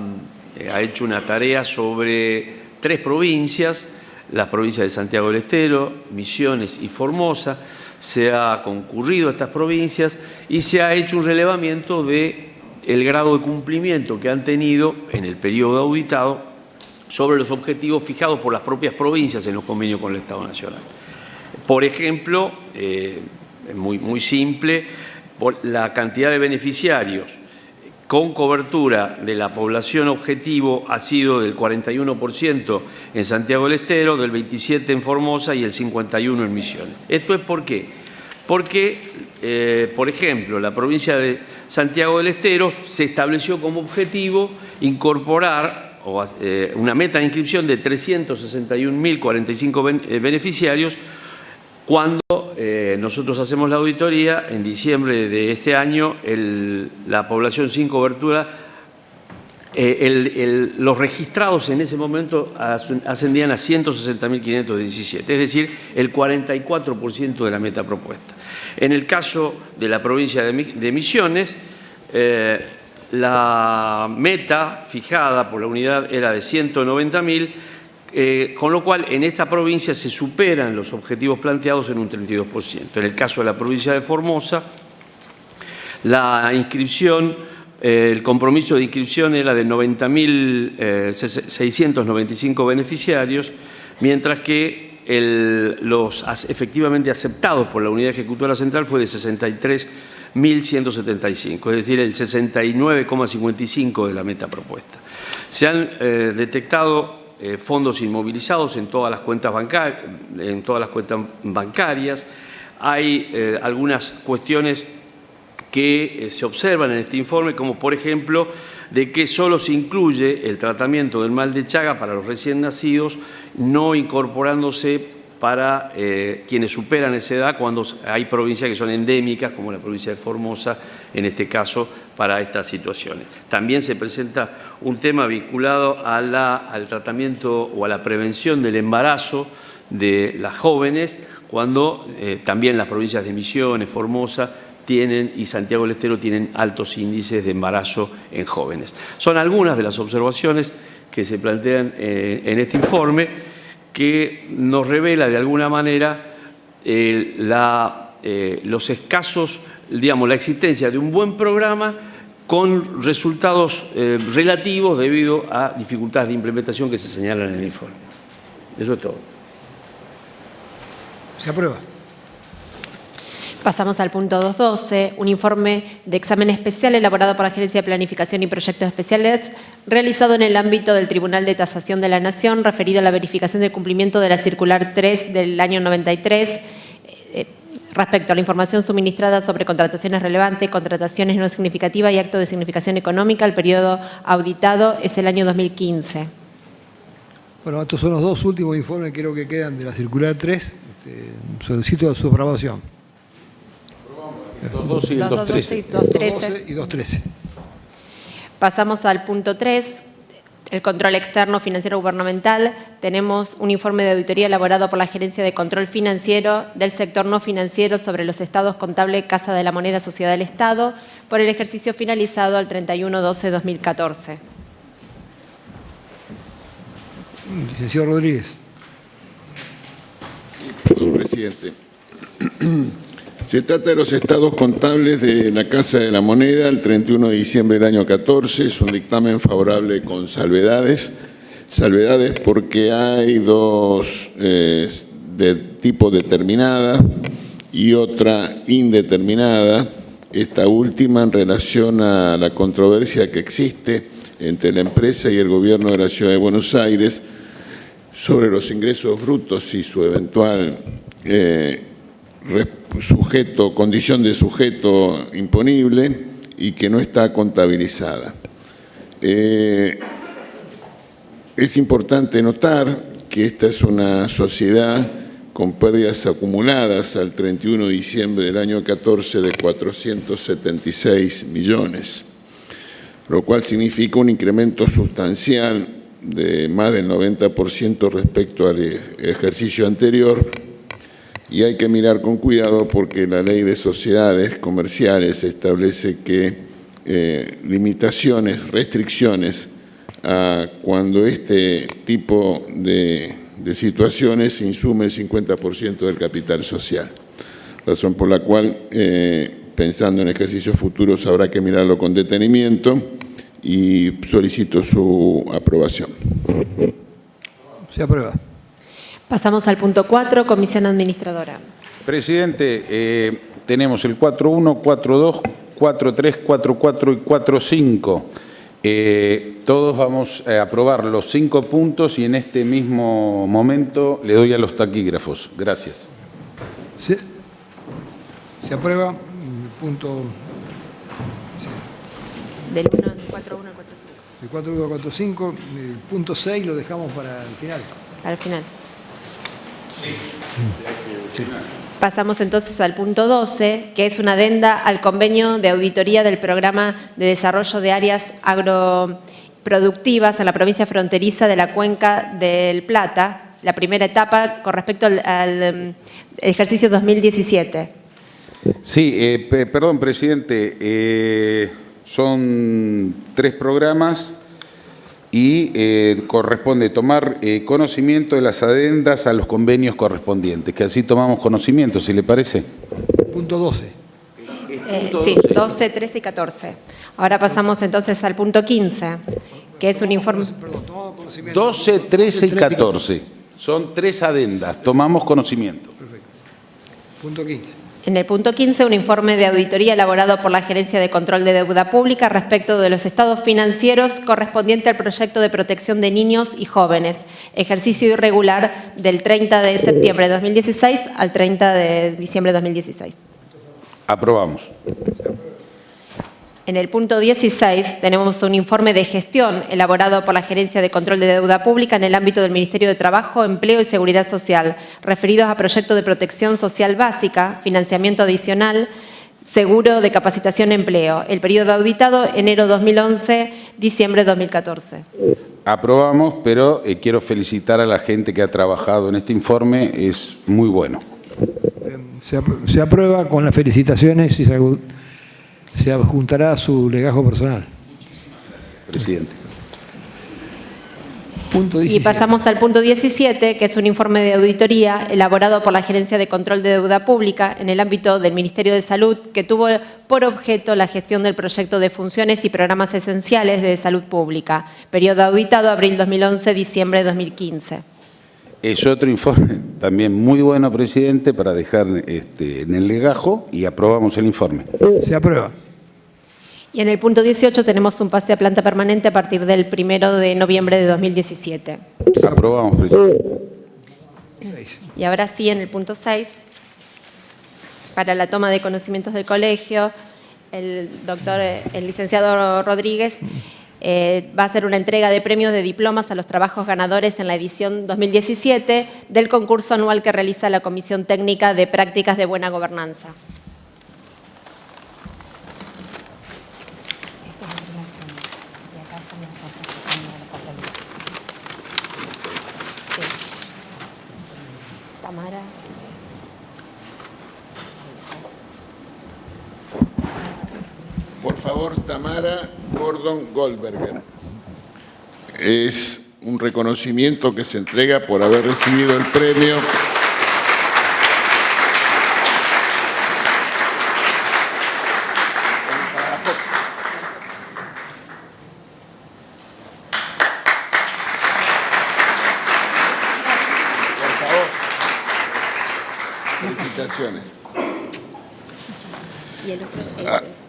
hecho una tarea sobre 3 provincias, las provincias de Santiago del Estero, Misiones y Formosa. Se ha concurrido a estas provincias y se ha hecho un relevamiento del grado de cumplimiento que han tenido en el periodo auditado sobre los objetivos fijados por las propias provincias en los convenios con el Estado Nacional. Por ejemplo, muy simple, por la cantidad de beneficiarios con cobertura de la población objetivo ha sido del 41% en Santiago del Estero, del 27% en Formosa y el 51% en Misiones. ¿Esto es por qué? Porque, por ejemplo, la provincia de Santiago del Estero se estableció como objetivo incorporar una meta de inscripción de 361.045 beneficiarios. Cuando nosotros hacemos la auditoría, en diciembre de este año, la población sin cobertura, los registrados en ese momento ascendían a 160.517, es decir, el 44% de la meta propuesta. En el caso de la provincia de Misiones, la meta fijada por la unidad era de 190.000, con lo cual en esta provincia se superan los objetivos planteados en un 32%. En el caso de la provincia de Formosa, la inscripción, el compromiso de inscripción era de 90.695 beneficiarios, mientras que los efectivamente aceptados por la unidad ejecutora central fue de 63.175, es decir, el 69,55% de la meta propuesta. Se han detectado fondos inmovilizados en todas las cuentas bancarias. Hay algunas cuestiones que se observan en este informe, como por ejemplo de que solo se incluye el tratamiento del mal de Chagas para los recién nacidos, no incorporándose para quienes superan esa edad, cuando hay provincias que son endémicas, como la provincia de Formosa, en este caso, para estas situaciones. También se presenta un tema vinculado al tratamiento o a la prevención del embarazo de las jóvenes, cuando también las provincias de Misiones, Formosa y Santiago del Estero tienen altos índices de embarazo en jóvenes. Son algunas de las observaciones que se plantean en este informe, que nos revela de alguna manera los escasos, digamos, la existencia de un buen programa con resultados relativos debido a dificultades de implementación que se señalan en el informe. Eso es todo. Se aprueba. Pasamos al punto 2.12, un informe de examen especial elaborado por la Gerencia de Planificación y Proyectos Especiales, realizado en el ámbito del Tribunal de Tasación de la Nación, referido a la verificación del cumplimiento de la Circular 3 del año 93, respecto a la información suministrada sobre contrataciones relevantes, contrataciones no significativas y actos de significación económica. El periodo auditado es el año 2015. Bueno, estos son los dos últimos informes que creo que quedan de la circular 3. Solicito su aprobación. 2.2 y 2.13. 2.12 y 2.13. Pasamos al punto 3, el control externo financiero gubernamental. Tenemos un informe de auditoría elaborado por la Gerencia de Control Financiero del sector no financiero sobre los estados contables Casa de la Moneda Sociedad del Estado por el ejercicio finalizado al 31/12/2014. Licenciado Rodríguez. Perdón, presidente. Se trata de los estados contables de la Casa de la Moneda el 31 de diciembre del año 14. Es un dictamen favorable con salvedades. Salvedades porque hay dos de tipo determinada y otra indeterminada. Esta última en relación a la controversia que existe entre la empresa y el gobierno de la Ciudad de Buenos Aires sobre los ingresos brutos y su eventual condición de sujeto imponible y que no está contabilizada. Es importante notar que esta es una sociedad con pérdidas acumuladas al 31 de diciembre del año 14 de 476 millones, lo cual significa un incremento sustancial de más del 90% respecto al ejercicio anterior. Y hay que mirar con cuidado porque la ley de sociedades comerciales establece que limitaciones, restricciones a cuando este tipo de situaciones insume el 50% del capital social. Razón por la cual, pensando en ejercicios futuros, habrá que mirarlo con detenimiento y solicito su aprobación. Se aprueba. Pasamos al punto 4, Comisión Administradora. Presidente, tenemos el 4.1, 4.2, 4.3, 4.4 y 4.5. Todos vamos a aprobar los 5 puntos y en este mismo momento le doy a los taquígrafos. Gracias. Se aprueba el punto Del 1 al 4.1 al 4.5. de 4.1 a 4.5. El punto 6 lo dejamos para el final. Al final. Pasamos entonces al punto 12, que es una adenda al convenio de auditoría del Programa de Desarrollo de Áreas Agroproductivas en la provincia fronteriza de la Cuenca del Plata, la primera etapa con respecto al ejercicio 2017. Sí, perdón, presidente. Son 3 programas y corresponde tomar conocimiento de las adendas a los convenios correspondientes, que así tomamos conocimiento, si le parece. Punto 12. Sí, 12, 13 y 14. Ahora pasamos entonces al punto 15, que es un informe. Perdón, tomamos conocimiento. 12, 13 y 14. Son 3 adendas, tomamos conocimiento. Perfecto. Punto 15. En el punto 15, un informe de auditoría elaborado por la Gerencia de Control de Deuda Pública respecto de los estados financieros correspondiente al proyecto de protección de niños y jóvenes, ejercicio irregular del 30 de septiembre de 2016 al 30 de diciembre de 2016. Aprobamos. En el punto 16 tenemos un informe de gestión elaborado por la Gerencia de Control de Deuda Pública en el ámbito del Ministerio de Trabajo, Empleo y Seguridad Social, referidos a proyectos de protección social básica, financiamiento adicional, seguro de capacitación empleo. El periodo auditado, enero 2011, diciembre 2014. Aprobamos, pero quiero felicitar a la gente que ha trabajado en este informe, es muy bueno. Se aprueba con las felicitaciones y se adjuntará a su legajo personal. Presidente. Punto Y 17. pasamos al punto 17, que es un informe de auditoría elaborado por la Gerencia de Control de Deuda Pública en el ámbito del Ministerio de Salud, que tuvo por objeto la gestión del proyecto de funciones y programas esenciales de salud pública, periodo auditado abril 2011, diciembre 2015. Es otro informe también muy bueno, presidente, para dejar en el legajo, y aprobamos el informe. Se aprueba. Y en el punto 18 tenemos un pase a planta permanente a partir del 1 de noviembre de 2017. Aprobamos, presidente. Y ahora sí, en el punto 6, para la toma de conocimientos del colegio, el licenciado Rodríguez va a hacer una entrega de premios de diplomas a los trabajos ganadores en la edición 2017 del concurso anual que realiza la Comisión Técnica de Prácticas de Buena Gobernanza. Tamara. Por favor, Tamara Gordon Goldberger. Es un reconocimiento que se entrega por haber recibido el premio Felicitaciones.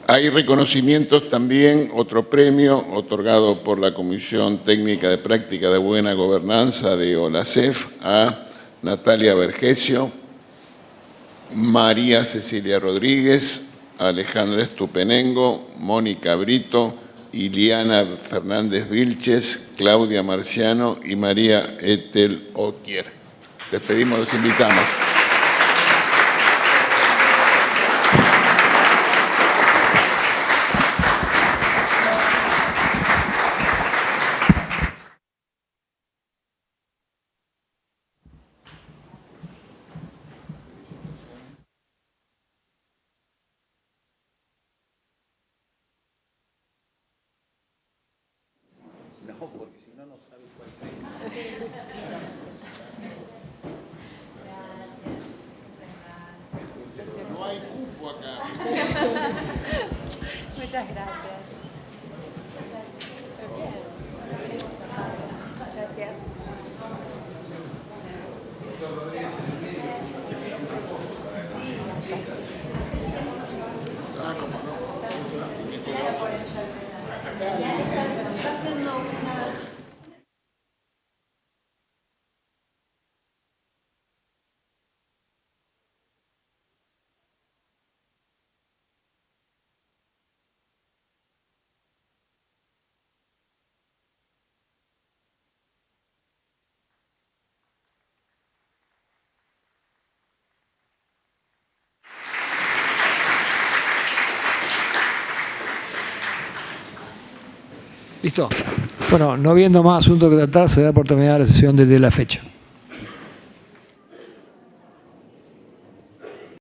Hay reconocimientos también, otro premio otorgado por la Comisión Técnica de Práctica de Buena Gobernanza de OLACEF a Natalia Vergesio, María Cecilia Rodríguez, Alejandra Estupenengo, Mónica Brito, Iliana Fernández Vilches, Claudia Marciano y María Etel Oquier. Les pedimos, los invitamos. No hay cupo acá. Muchas gracias. Gracias. Ah, cómo no. ¿Listo? Bueno, no habiendo más asuntos que tratar, se da por terminada la sesión desde la fecha.